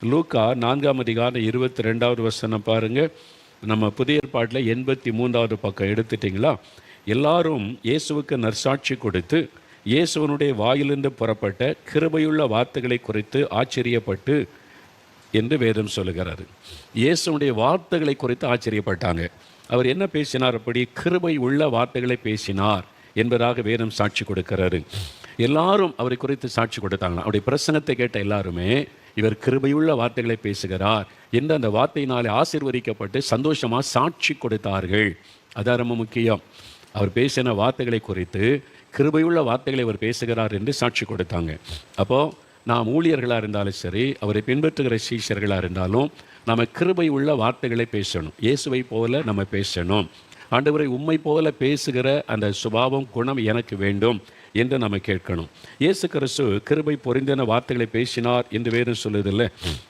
லூக்கா 4ஆம் அதிகாரம் 22வது வசனம் பாருங்க. நம்ம புதிய ஏற்பாட்டில் 83வது பக்கம் எடுத்துட்டிங்களா? எல்லாரும் இயேசுவுக்கு நற்சாட்சி கொடுத்து இயேசுவனுடைய வாயிலிருந்து புறப்பட்ட கிருபையுள்ள வார்த்தைகளை குறித்து ஆச்சரியப்பட்டு என்று வேதம் சொல்லுகிறாரு. இயேசுடைய வார்த்தைகளை குறித்து ஆச்சரியப்பட்டாங்க. அவர் என்ன பேசினார்? அப்படி கிருபை உள்ள வார்த்தைகளை பேசினார் என்பதாக வேதம் சாட்சி கொடுக்கிறாரு. எல்லாரும் அவரை குறித்து சாட்சி கொடுத்தாங்க. அவருடைய பிரசங்கத்தை கேட்ட எல்லாருமே இவர் கிருபையுள்ள வார்த்தைகளை பேசுகிறார் என்று அந்த வார்த்தையினாலே ஆசீர்வதிக்கப்பட்டு சந்தோஷமாக சாட்சி கொடுத்தார்கள். அதான் ரொம்ப முக்கியம். அவர் பேசின வார்த்தைகளை குறித்து கிருபையுள்ள வார்த்தைகளை அவர் பேசுகிறார் என்று சாட்சி கொடுத்தாங்க. அப்போது நாம் ஊழியர்களாக இருந்தாலும் சரி, அவரை பின்பற்றுகிற சீஷர்களாக இருந்தாலும் நம்ம கிருபை உள்ள வார்த்தைகளை பேசணும். இயேசுவை போல நம்ம பேசணும். ஆண்டவரை உம்மை போல பேசுகிற அந்த சுபாவம், குணம் எனக்கு வேண்டும் என்று நம்ம கேட்கணும். இயேசு கிறிஸ்து கிருபை பொருந்தின வார்த்தைகளை பேசினார் என்று வேதம் சொல்லுதில்லை.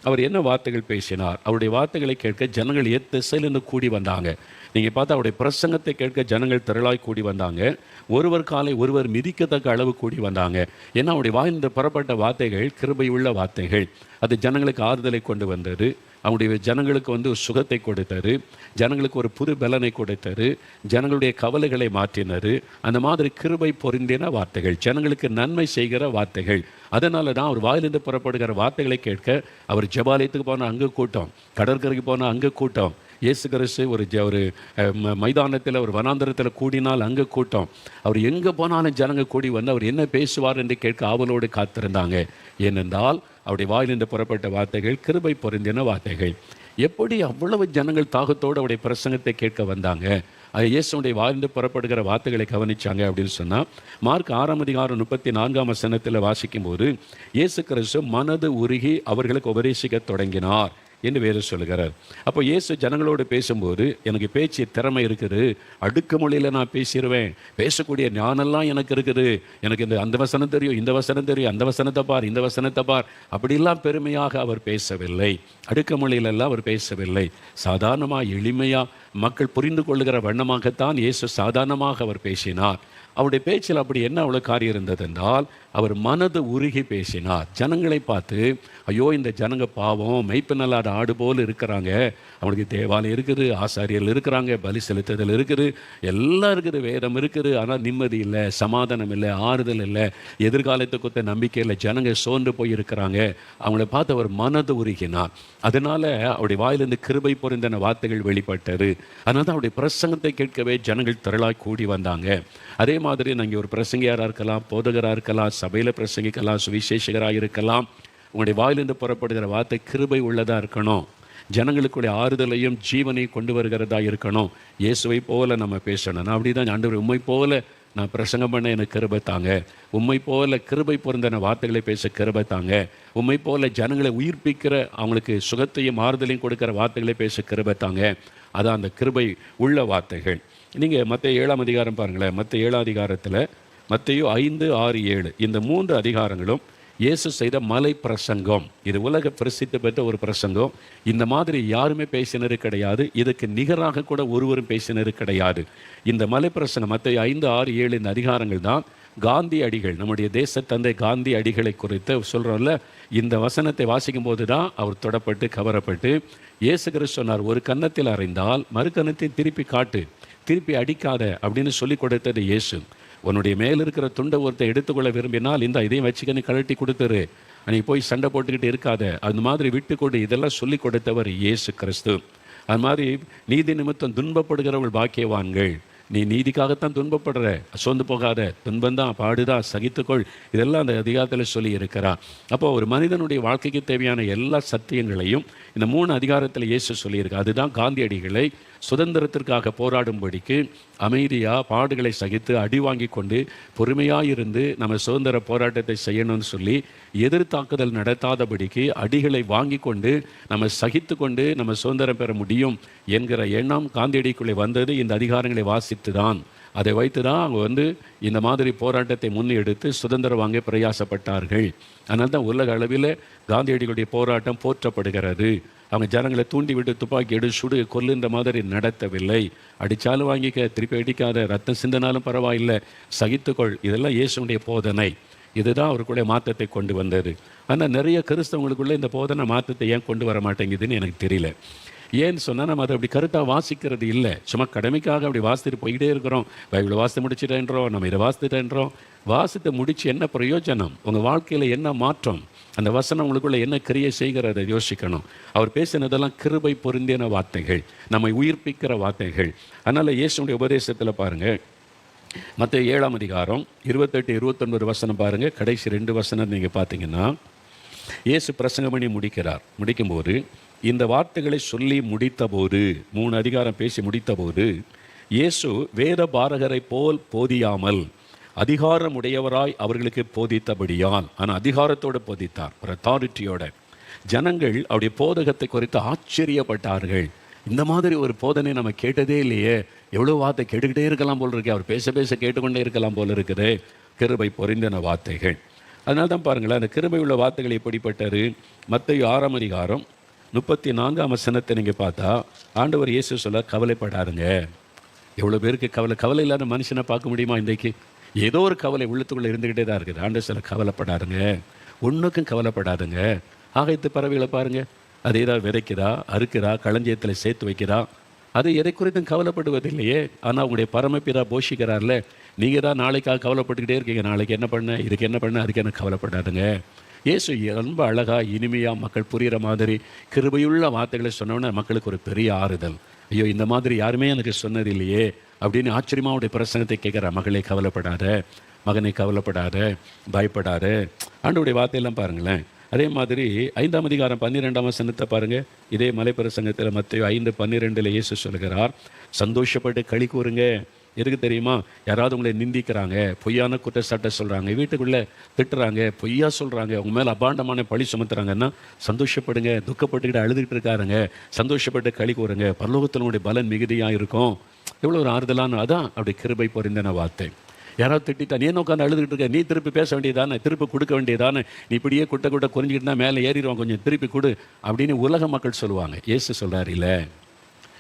அவர் என்ன வார்த்தைகள் பேசினார்? அவருடைய வார்த்தைகளை கேட்க ஜனங்கள் திசையிலிருந்து கூடி வந்தாங்க. நீங்கள் பார்த்தா அவருடைய பிரசங்கத்தை கேட்க ஜனங்கள் திரளாய் கூடி வந்தாங்க. ஒருவர் காலை ஒருவர் மிதிக்கத்தக்க அளவு கூடி வந்தாங்க. ஏன்னா அவருடைய வாயிலிருந்து புறப்பட்ட வார்த்தைகள் கிருபை உள்ள வார்த்தைகள். அது ஜனங்களுக்கு ஆறுதலை கொண்டு வந்தது. அவங்களுடைய ஜனங்களுக்கு ஒரு சுகத்தை கொடுத்தாரு. ஜனங்களுக்கு ஒரு புது பலனை கொடுத்தாரு. ஜனங்களுடைய கவலைகளை மாற்றினார். அந்த மாதிரி கிருபை பொருந்தின வார்த்தைகள், ஜனங்களுக்கு நன்மை செய்கிற வார்த்தைகள். அதனால தான் அவர் வாயிலிருந்து புறப்படுகிற வார்த்தைகளை கேட்க அவர் ஜெபாலயத்துக்கு போனால் அங்கே கூட்டம், கடற்கரைக்கு போனால் அங்கே கூட்டம், இயேசு கிறிஸ்து ஒரு மைதானத்தில் ஒரு வனாந்தரத்தில் கூடினால் அங்கே கூட்டம். அவர் எங்கே போனாலும் ஜனங்க கூடி வந்து அவர் என்ன பேசுவார் என்று கேட்க ஆவலோடு காத்திருந்தாங்க. ஏனென்றால் அவருடைய வாயிலிருந்து புறப்பட்ட வார்த்தைகள் கிருபை பொருந்தின வார்த்தைகள். எப்படி அவ்வளவு ஜனங்கள் தாகத்தோடு அவருடைய பிரசங்கத்தை கேட்க வந்தாங்க? அது இயேசுடைய வாயிலிருந்து புறப்படுகிற வார்த்தைகளை கவனிச்சாங்க அப்படின்னு சொன்னால், மார்க் 6ஆம் அதிகாரம் 34ஆம் வசனத்தில் வாசிக்கும்போது இயேசு கிறிஸ்து மனது உருகி அவர்களுக்கு உபதேசிக்க தொடங்கினார் என்று வேறு சொல்லுகிறார். அப்போ இயேசு ஜனங்களோடு பேசும்போது, எனக்கு பேச்சு திறமை இருக்குது, அடுக்கு மொழியில் நான் பேசிடுவேன், பேசக்கூடிய ஞானெல்லாம் எனக்கு இருக்குது, எனக்கு அந்த வசனம் தெரியும், இந்த வசனம் தெரியும், அந்த வசனத்தை பார், இந்த வசனத்தை பார், அப்படிலாம் பெருமையாக அவர் பேசவில்லை. அடுக்கு மொழியிலெல்லாம் அவர் பேசவில்லை. சாதாரணமாக எளிமையாக மக்கள் புரிந்து கொள்ளுகிற வண்ணமாகத்தான் இயேசு சாதாரணமாக அவர் பேசினார். அவருடைய பேச்சில் அப்படி என்ன அவ்வளோ காரியம் இருந்தது என்றால், அவர் மனது உருகி பேசினார். ஜனங்களை பார்த்து, ஐயோ இந்த ஜனங்க பாவம், மெய்ப்பனல்லாத ஆடு போல் இருக்கிறாங்க, அவனுக்கு தேவாலயம் இருக்குது, ஆசாரியர்கள் இருக்கிறாங்க, பலி செலுத்துதல் இருக்குது, எல்லாம் இருக்குது, வேதம் இருக்குது, ஆனால் நிம்மதி இல்லை, சமாதானம் இல்லை, ஆறுதல் இல்லை, எதிர்காலத்தை கொடுத்த நம்பிக்கை இல்லை, ஜனங்க சோர்ந்து போய் இருக்கிறாங்க. அவங்கள பார்த்து அவர் மனது உருகினார். அதனால அவருடைய வாயிலிருந்து கிருபை பொருந்தின வார்த்தைகள் வெளிப்பட்டது. அதனால தான் அவருடைய பிரசங்கத்தை கேட்கவே ஜனங்கள் திரளாய் கூடி வந்தாங்க. அதே மாதிரி நீங்கள் ஒரு பிரசங்கியாராக இருக்கலாம், போதகராக இருக்கலாம், சபையில் பிரசங்கிக்கலாம், சுவிசேஷகராக இருக்கலாம். உங்களுடைய வாயிலிருந்து புறப்படுகிற வார்த்தை கிருபை உள்ளதாக இருக்கணும். ஜனங்களுக்குடைய ஆறுதலையும் ஜீவனையும் கொண்டு வருகிறதா இருக்கணும். இயேசுவை போல நம்ம பேசணும். நான் அப்படி தான் ஆண்டவர் உம்மை போல நான் பிரசங்கம் பண்ண எனக்கு கிருபை தாங்க, உம்மை போல கிருபை பொருந்தின வார்த்தைகளை பேச கிருபை தாங்க, உம்மை போல ஜனங்களை உயிர்ப்பிக்கிற, அவங்களுக்கு சுகத்தையும் ஆறுதலையும் கொடுக்கிற வார்த்தைகளை பேச கிருபை தாங்க. அதான் அந்த கிருபை உள்ள வார்த்தைகள். நீங்கள் மத்தேயு 7ஆம் அதிகாரம் பாருங்களேன். மத்தேயு 7ஆம் அதிகாரத்தில் மத்தேயு 5, 6, 7 இந்த 3 அதிகாரங்களும் இயேசு செய்த மலை பிரசங்கம். இது உலக பிரசித்தி பெற்ற ஒரு பிரசங்கம். இந்த மாதிரி யாருமே பேசினது கிடையாது. இதுக்கு நிகராக கூட ஒருவரும் பேசினது கிடையாது. இந்த மலை பிரசங்கம் மத்தேயு 5, 6, 7 இந்த அதிகாரங்கள் தான் காந்தி அடிகள், நம்முடைய தேச தந்தை காந்தி அடிகளை குறித்து சொல்கிறோம்ல. இந்த வசனத்தை வாசிக்கும் போது தான் அவர் தொடப்பட்டு கவரப்பட்டு இயேசு கிறிஸ்து சொன்னார், ஒரு கன்னத்தில் அறைந்தால் மறு கன்னத்தை திருப்பி காட்டு, திருப்பி அடிக்காத அப்படின்னு சொல்லி கொடுத்தது இயேசு. உன்னுடைய மேல் இருக்கிற துண்டை ஒருத்தை எடுத்துக்கொள்ள விரும்பினால் இந்த இதையும் வச்சுக்கன்னு கழட்டி கொடுத்துரு, அன்றைக்கி போய் சண்டை போட்டுக்கிட்டு இருக்காத, அந்த மாதிரி விட்டு கொடு, இதெல்லாம் சொல்லி கொடுத்தவர் இயேசு கிறிஸ்து. அது மாதிரி நீதி நிமித்தம் துன்பப்படுகிறவர்கள் பாக்கியவான்கள். நீ நீதிக்காகத்தான் துன்பப்படுற, சோர்ந்து போகாத, துன்பந்தான், பாடுதான், சகித்துக்கொள், இதெல்லாம் அந்த அதிகாரத்தில் சொல்லி இருக்கிறார். அப்போ ஒரு மனிதனுடைய வாழ்க்கைக்கு தேவையான எல்லா சத்தியங்களையும் இந்த 3 அதிகாரத்தில் இயேசு சொல்லியிருக்கு. அதுதான் காந்தியடிகளை சுதந்திரத்திற்காக போராடும்படிக்கு அமைதியாக பாடுகளை சகித்து அடி வாங்கி கொண்டு பொறுமையாக இருந்து நம்ம சுதந்திர போராட்டத்தை செய்யணும்னு சொல்லி எதிர்த்தாக்குதல் நடத்தாதபடிக்கு அடிகளை வாங்கி கொண்டு நம்ம சகித்து கொண்டு நம்ம சுதந்திரம் பெற முடியும் என்கிற எண்ணம் காந்தியடிக்குள்ளே வந்தது இந்த அதிகாரங்களை வாசித்து தான். அதை வைத்து தான் அவங்க இந்த மாதிரி போராட்டத்தை முன்னெடுத்து சுதந்திரம் வாங்க பிரயாசப்பட்டார்கள். அதனால தான் உலக அளவில் காந்தியடிகளுடைய போராட்டம் போற்றப்படுகிறது. அவங்க ஜனங்களை தூண்டி விட்டு துப்பாக்கி எடு சுடு கொல்லுன்ற மாதிரி நடத்தவில்லை. அடித்தாலும் வாங்கிக்க, திருப்பி அடிக்காத, ரத்தம் சிந்தினாலும் பரவாயில்லை, சகித்துக்கொள், இதெல்லாம் இயேசுடைய போதனை. இதுதான் அவருக்குள்ளே மாற்றத்தை கொண்டு வந்தது. ஆனால் நிறைய கிறிஸ்தவங்களுக்குள்ளே இந்த போதனை மாற்றத்தை ஏன் கொண்டு வர மாட்டேங்குதுன்னு எனக்கு தெரியல. ஏன்னு சொன்னால் நம்ம அதை அப்படி கருத்தாக வாசிக்கிறது இல்லை. சும்மா கடமைக்காக அப்படி வாசித்துட்டு போய்கிட்டே இருக்கிறோம். பைபிளை வாசித்து முடிச்சுட்டேன்றோம், நம்ம இதை வாசித்துட்டேன்றோம். வாசித்து முடித்து என்ன பிரயோஜனம்? உங்கள் வாழ்க்கையில் என்ன மாற்றம்? அந்த வசனம் உங்களுக்குள்ளே என்ன கிரியை செய்கிறத யோசிக்கணும். அவர் பேசினதெல்லாம் கிருபை பொருந்தின வார்த்தைகள், நம்மை உயிர்ப்பிக்கிற வார்த்தைகள். அதனால் இயேசுடைய உபதேசத்தில் பாருங்கள், மத்தேயு 7ஆம் அதிகாரம் 28, 29 வசனம் பாருங்கள். கடைசி 2 வசனம் நீங்கள் பார்த்தீங்கன்னா, இயேசு பிரசங்கம் பண்ணி முடிக்கும்போது இந்த வார்த்தைகளை சொல்லி முடித்தபோது, 3 அதிகாரம் பேசி முடித்தபோது, இயேசு வேத பாரகரை போல் போதியாமல் அதிகாரம் உடையவராய் அவர்களுக்கு போதித்தபடியால், ஆனால் அதிகாரத்தோடு போதித்தார், ஒரு அத்தாரிட்டியோட. ஜனங்கள் அவருடைய போதகத்தை குறித்து ஆச்சரியப்பட்டார்கள். இந்த மாதிரி ஒரு போதனை நம்ம கேட்டதே இல்லையே, எவ்வளோ வார்த்தை கேட்டுக்கிட்டே இருக்கலாம் போல் இருக்கு, அவர் பேச பேச கேட்டுக்கொண்டே இருக்கலாம் போல் இருக்குது. கிருபை பொருந்தின வார்த்தைகள். அதனால தான் பாருங்களேன், அந்த கிருபை உள்ள வார்த்தைகள் எப்படிப்பட்டது? மத்தேயு 6ஆம் அதிகாரம் 34ஆம் வசனத்தை நீங்கள் பார்த்தா, ஆண்டவர் இயேசு சொல்ல, கவலைப்படாருங்க. எவ்வளோ பேருக்கு கவலை இல்லாத மனுஷனை பார்க்க முடியுமா? இன்றைக்கு ஏதோ ஒரு கவலை உள்ளத்துக்குள்ளே இருந்துக்கிட்டே தான் இருக்குது. ஆண்டவர் சொல்ல, கவலைப்படாருங்க, ஒன்றுக்கும் கவலைப்படாதுங்க. ஆகாயத்து பறவைகளை பாருங்கள், அது ஏதாவது விதைக்கிறா, அறுக்கிறா, களஞ்சியத்தில் சேர்த்து வைக்கிறா, அது எதை குறித்தும் கவலைப்படுவதில்லையே. ஆனால் உங்களுடைய பரமபிதா போஷிக்கிறார்ல, நீங்கள் தான் நாளைக்காக கவலைப்பட்டுக்கிட்டே இருக்கீங்க. நாளைக்கு என்ன பண்ண, இதுக்கு என்ன பண்ண, அதுக்கு என்ன கவலைப்படாதுங்க. இயேசு ரொம்ப அழகாக இனிமையாக மக்கள் புரிகிற மாதிரி கிருபையுள்ள வார்த்தைகளை சொன்னோன்னே மக்களுக்கு ஒரு பெரிய ஆறுதல். ஐயோ, இந்த மாதிரி யாருமே எனக்கு சொன்னது இல்லையே அப்படின்னு ஆச்சரியமாக அவருடைய பிரசங்கத்தை கேட்குற. மகளே கவலைப்படாத, மகனை கவலைப்படாத, பயப்படாத. ஆண்டவருடைய வார்த்தையெல்லாம் பாருங்களேன். அதே மாதிரி 5ஆம் அதிகாரம் 12ஆம் வசனத்தை பாருங்கள். இதே மலைப்பிரசங்கத்தில் மத்தேயு 5:12 இயேசு சொல்கிறார், சந்தோஷப்பட்டு களி கூறுங்க. எதுக்கு தெரியுமா? யாராவது உங்களை நிந்திக்கிறாங்க, பொய்யான குற்றச்சாட்டை சொல்கிறாங்க, வீட்டுக்குள்ளே திட்டுறாங்க, பொய்யா சொல்கிறாங்க, உங்கள் மேலே அபாண்டமான பழி சுமத்துறாங்கன்னா சந்தோஷப்படுங்க. துக்கப்பட்டுக்கிட்டு அழுதுகிட்டு இருக்காருங்க, சந்தோஷப்பட்டு களி கூறுங்க, பரலோகத்தில் உங்களுடைய பலன் மிகுதியாக இருக்கும். எவ்வளோ ஒரு ஆறுதலான, அதான் அப்படி கிருபை பொருந்தின வார்த்தை. யாராவது திட்டா, நீ என்ன உட்காந்து அழுதுகிட்டு இருக்க, நீ திருப்பி பேச வேண்டியதானே, திருப்பி கொடுக்க வேண்டியதானே, நீ இப்படியே குட்ட குறைஞ்சிக்கிட்டு தான் மேலே ஏறிடுவான், கொஞ்சம் திருப்பி கொடு அப்படின்னு உலக மக்கள் சொல்லுவாங்க. இயேசு சொல்கிறார், இல்லை,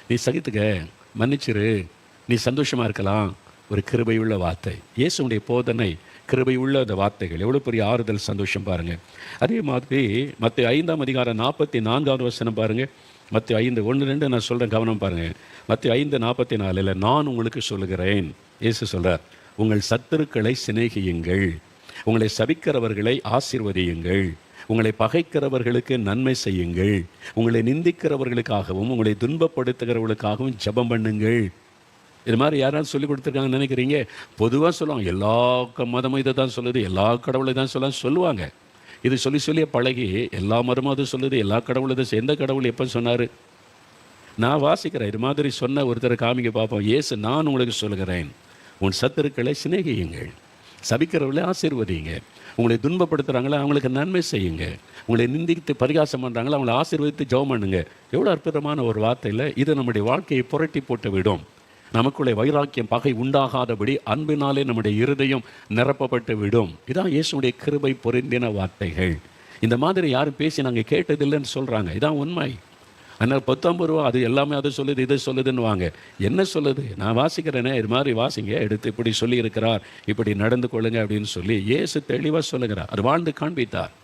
நீ சகித்துக்க, மன்னிச்சிரு, நீ சந்தோஷமாக இருக்கலாம். ஒரு கிருபையுள்ள வார்த்தை. இயேசுடைய போதனை கிருபையுள்ள அந்த வார்த்தைகள் எவ்வளோ பெரிய ஆறுதல், சந்தோஷம் பாருங்கள். அதே மாதிரி மத்தேயு 5ஆம் அதிகாரம் 44ஆவது வசனம் பாருங்கள். மத்தேயு 5:1-2 நான் சொல்கிறேன், கவனம் பாருங்கள். மத்தேயு 5:44 நான் உங்களுக்கு சொல்லுகிறேன், இயேசு சொல்கிறார், உங்கள் சத்துருக்களை சிநேகியுங்கள், உங்களை சபிக்கிறவர்களை ஆசீர்வதியுங்கள், உங்களை பகைக்கிறவர்களுக்கு நன்மை செய்யுங்கள், உங்களை நிந்திக்கிறவர்களுக்காகவும் உங்களை துன்பப்படுத்துகிறவர்களுக்காகவும் ஜெபம் பண்ணுங்கள். இது மாதிரி யாராவது சொல்லி கொடுத்துருக்காங்கன்னு நினைக்கிறீங்க? பொதுவாக சொல்லுவாங்க, எல்லா மதமும் இதை தான் சொல்லுது, எல்லா கடவுளை தான் சொல்லுவாங்க. இது சொல்லி சொல்லியே பழகி எல்லா மதமும் அது சொல்லுது, எல்லா கடவுளும் இதை. எந்த கடவுள் எப்போ சொன்னார்? நான் வாசிக்கிறேன். இது மாதிரி சொன்ன ஒருத்தரை காமிக்க பார்ப்போம். இயேசு, நான் உங்களுக்கு சொல்லுகிறேன், உன் சத்துருக்களை சிநேகியுங்கள், சபிக்கிறவர்களை ஆசீர்வதிங்க, உங்களை துன்பப்படுத்துகிறாங்களே அவங்களுக்கு நன்மை செய்யுங்க, உங்களை நிந்தித்து பரிகாசம் பண்ணுறாங்களே அவங்களை ஆசீர்வதித்து ஜெபம் பண்ணுங்க. எவ்வளோ அற்புதமான ஒரு வார்த்தையில் இது நம்முடைய வாழ்க்கையை புரட்டி போட்டு விடும். நமக்குள்ளே வைராக்கியம், பகை உண்டாகாதபடி அன்பினாலே நம்முடைய இருதயம் நிரப்பப்பட்டு விடும். இதான் இயேசுடைய கிருபை பொருந்தின வார்த்தைகள். இந்த மாதிரி யாரும் பேசி நாங்கள் கேட்டதில்லைன்னு சொல்கிறாங்க. இதான் உண்மை. அதனால் 19 ரூபா அது எல்லாமே அதை சொல்லுது, இதை சொல்லுதுன்னு வாங்க. என்ன சொல்லுது? நான் வாசிக்கிறேனே, இது மாதிரி வாசிங்க, எடுத்து இப்படி சொல்லியிருக்கிறார், இப்படி நடந்து கொள்ளுங்க அப்படின்னு சொல்லி இயேசு தெளிவாக சொல்லுகிறார். அது வாழ்ந்து காண்பித்தார்.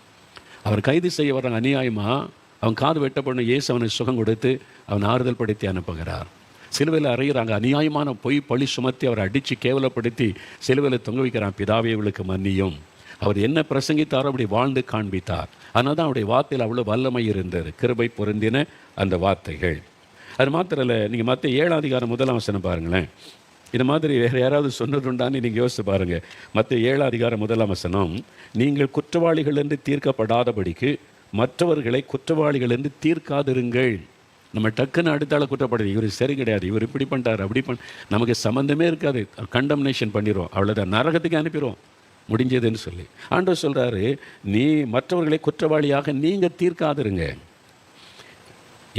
அவர் கைது செய்ய வர்றாங்க அநியாயமாக, அவன் காது வெட்டப்படணும், இயேசு அவனுக்கு சுகம் கொடுத்து அவன் ஆறுதல் படுத்தி அனுப்புகிறார். சிலுவையில் அறையிறாங்க, அநியாயமான பொய் பழி சுமத்தி அவரை அடித்து கேவலப்படுத்தி சிலுவையில் தொங்க வைக்கிறான். பிதாவே இவளுக்கு மன்னியும். அவர் என்ன பிரசங்கித்தாரோ அப்படி வாழ்ந்து காண்பித்தார். அதனால் தான் அவருடைய வார்த்தையில் அவ்வளோ வல்லமை இருந்தது, கிருபை பொருந்தின அந்த வார்த்தைகள். அது மாத்திரம் இல்லை, நீங்கள் மத்தேயு 7ஆம் அதிகாரம் 1ஆம் வசனம் பாருங்களேன். இது மாதிரி வேறு யாராவது சொன்னதுண்டான்னு நீங்கள் யோசித்து பாருங்கள். மத்தேயு 7ஆம் அதிகாரம் 1ஆம் வசனம், நீங்கள் குற்றவாளிகள் என்று தீர்க்கப்படாதபடிக்கு மற்றவர்களை குற்றவாளிகள் என்று தீர்க்காதிருங்கள். நம்ம டக்குன்னு அடுத்தால குற்றப்படுது, இவர் சரி கிடையாது, இவர் இப்படி பண்ணிட்டார், அப்படி நமக்கு சம்மந்தமே இருக்காது, கண்டம்னேஷன் பண்ணிடுவோம், அவ்வளோதான், நரகத்துக்கு அனுப்பிடுவோம், முடிஞ்சதுன்னு சொல்லி. ஆண்டவர் சொல்கிறாரு, நீ மற்றவர்களை குற்றவாளியாக நீங்கள் தீர்க்காதிருங்க.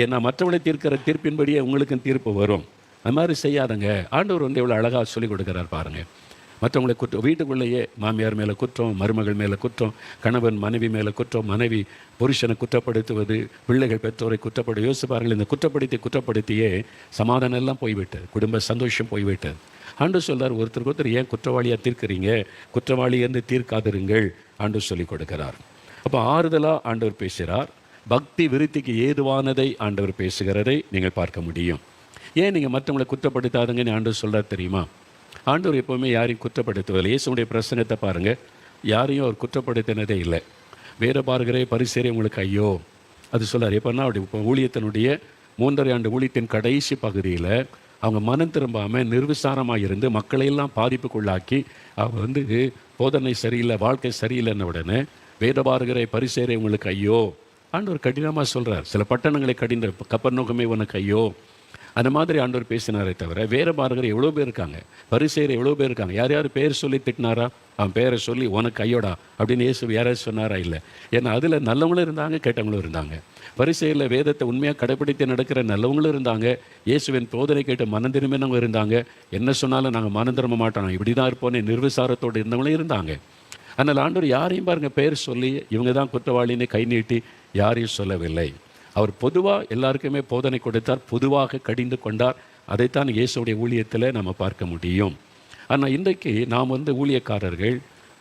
ஏன்னா மற்றவர்களை தீர்க்கிற தீர்ப்பின்படியே உங்களுக்கும் தீர்ப்பு வரும். அது மாதிரி செய்யாதங்க. ஆண்டவர் எவ்வளோ அழகாக சொல்லிக் கொடுக்குறார் பாருங்கள். மற்றவங்களை குற்றம், வீட்டுக்குள்ளேயே மாமியார் மேலே குற்றம், மருமகள் மேலே குற்றம், கணவன் மனைவி மேலே குற்றம், மனைவி புருஷனை குற்றப்படுத்துவது, பிள்ளைகள் பெற்றோரை யோசிப்பார்கள். இந்த குற்றப்படுத்தியே சமாதானம் எல்லாம் போய்விட்டது, குடும்ப சந்தோஷம் போய்விட்டது. ஆண்டவர் சொல்றார், ஒருத்தருக்கு ஒருத்தர் ஏன் குற்றவாளியாக தீர்க்கிறீங்க, குற்றவாளி என்று தீர்க்காதிருங்கள் ஆண்டவர் சொல்லிக் கொடுக்கிறார். அப்போ ஆறுதலாக ஆண்டவர் பேசுகிறார். பக்தி விருத்திக்கு ஏதுவானதை ஆண்டவர் பேசுகிறதை நீங்கள் பார்க்க முடியும். ஏன் நீங்கள் மற்றவங்களை குற்றப்படுத்தாதுங்கன்னு ஆண்டவர் சொல்கிறார் தெரியுமா? ஆண்டவர் எப்போவுமே யாரையும் குற்றப்படுத்துவதில்லை. இயேசுடைய பிரசங்கத்தை பாருங்கள், யாரையும் அவர் குற்றப்படுத்தினதே இல்லை. வேற பார்க்கிற பரிசேரை உங்களுக்கு ஐயோ அது சொல்லார். எப்போன்னா அப்படி இப்போ ஊழியத்தினுடைய 3.5 ஆண்டு ஊழியத்தின் கடைசி பகுதியில் அவங்க மனம் திரும்பாமல் நிர்விசாரமாக இருந்து மக்களையெல்லாம் பாதிப்புக்குள்ளாக்கி அவங்க போதனை சரியில்லை, வாழ்க்கை சரியில்லைன்ன உடனே வேதபாரகரை பரிசேரை உங்களுக்கு ஐயோ ஆண்டவர் கடினமாக சொல்கிறார். சில பட்டணங்களை கடிந்த கப்பர்நகூமே உனக்கு ஐயோ, அந்த மாதிரி ஆண்டவர் பேசினாரே தவிர வேற பாரகர் எவ்வளோ பேர் இருக்காங்க, பரிசேயர் எவ்வளோ பேர் இருக்காங்க. யார் யார் பேர் சொல்லி திட்டினாரா? அவன் பேரை சொல்லி உனக்கு ஐயோடா அப்படின்னு இயேசு யாராவது சொன்னாரா? இல்லை. ஏன்னா அதில் நல்லவங்களும் இருந்தாங்க, கேட்டவங்களும் இருந்தாங்க. பரிசேயரில் வேதத்தை உண்மையாக கடைப்பிடித்து நடக்கிற நல்லவங்களும் இருந்தாங்க, இயேசுவின் போதனை கேட்டு மனம் திரும்பினவங்க இருந்தாங்க. என்ன சொன்னாலும் நாங்கள் மனம் திரும்ப மாட்டோம், இப்படி தான் இருப்போன்னு நிர்விசாரத்தோடு இருந்தவங்களும் இருந்தாங்க. அதனால் ஆண்டவர் யாரையும் பாருங்கள் பேர் சொல்லி இவங்க தான் குற்றவாளின்னு கை நீட்டி யாரையும் சொல்லவில்லை. அவர் பொதுவாக எல்லாருக்குமே போதனை கொடுத்தார், பொதுவாக கடிந்து கொண்டார். அதைத்தான் இயேசுடைய ஊழியத்தில் நம்ம பார்க்க முடியும். ஆனால் இன்றைக்கு நாம் ஊழியக்காரர்கள்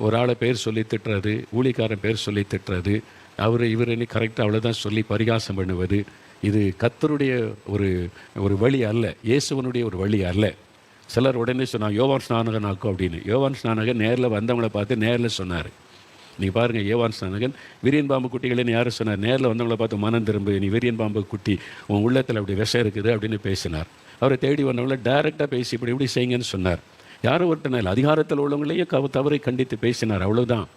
ஒரு ஆளை பேர் சொல்லி திட்டுறது, ஊழியக்காரன் பேர் சொல்லி திட்டுறது, இவருன்னு கரெக்டாக அவ்வளோதான் சொல்லி பரிகாசம் பண்ணுவது, இது கர்த்தருடைய ஒரு வழி அல்ல, இயேசுவனுடைய ஒரு வழி அல்ல. சிலர் உடனே சொன்னாங்க யோவான் ஸ்நானகன் ஆக்கும் அப்படின்னு. யோவான் ஸ்நானகன் நேரில் வந்தவங்களை பார்த்து நேரில் சொன்னார். நீங்கள் பாருங்கள், யோவான் ஸ்நானகன் விரியன் பாம்பு குட்டிகளேன்னு யாரும் சொன்னார்? நேரில் வந்தவங்களை பார்த்து மனம் திரும்பு, நீ விரியன் பாம்பு குட்டி, உன் உள்ளத்தில் அப்படி விஷம் இருக்குது அப்படின்னு பேசினார். அவரை தேடி வந்தவங்களை டைரெக்டாக பேசி இப்படி செய்யுங்கன்னு சொன்னார். யாரும் ஒருத்தன அதிகாரத்தில் உள்ளவங்களையே தவறை கண்டித்து பேசினார், அவ்வளோதான்.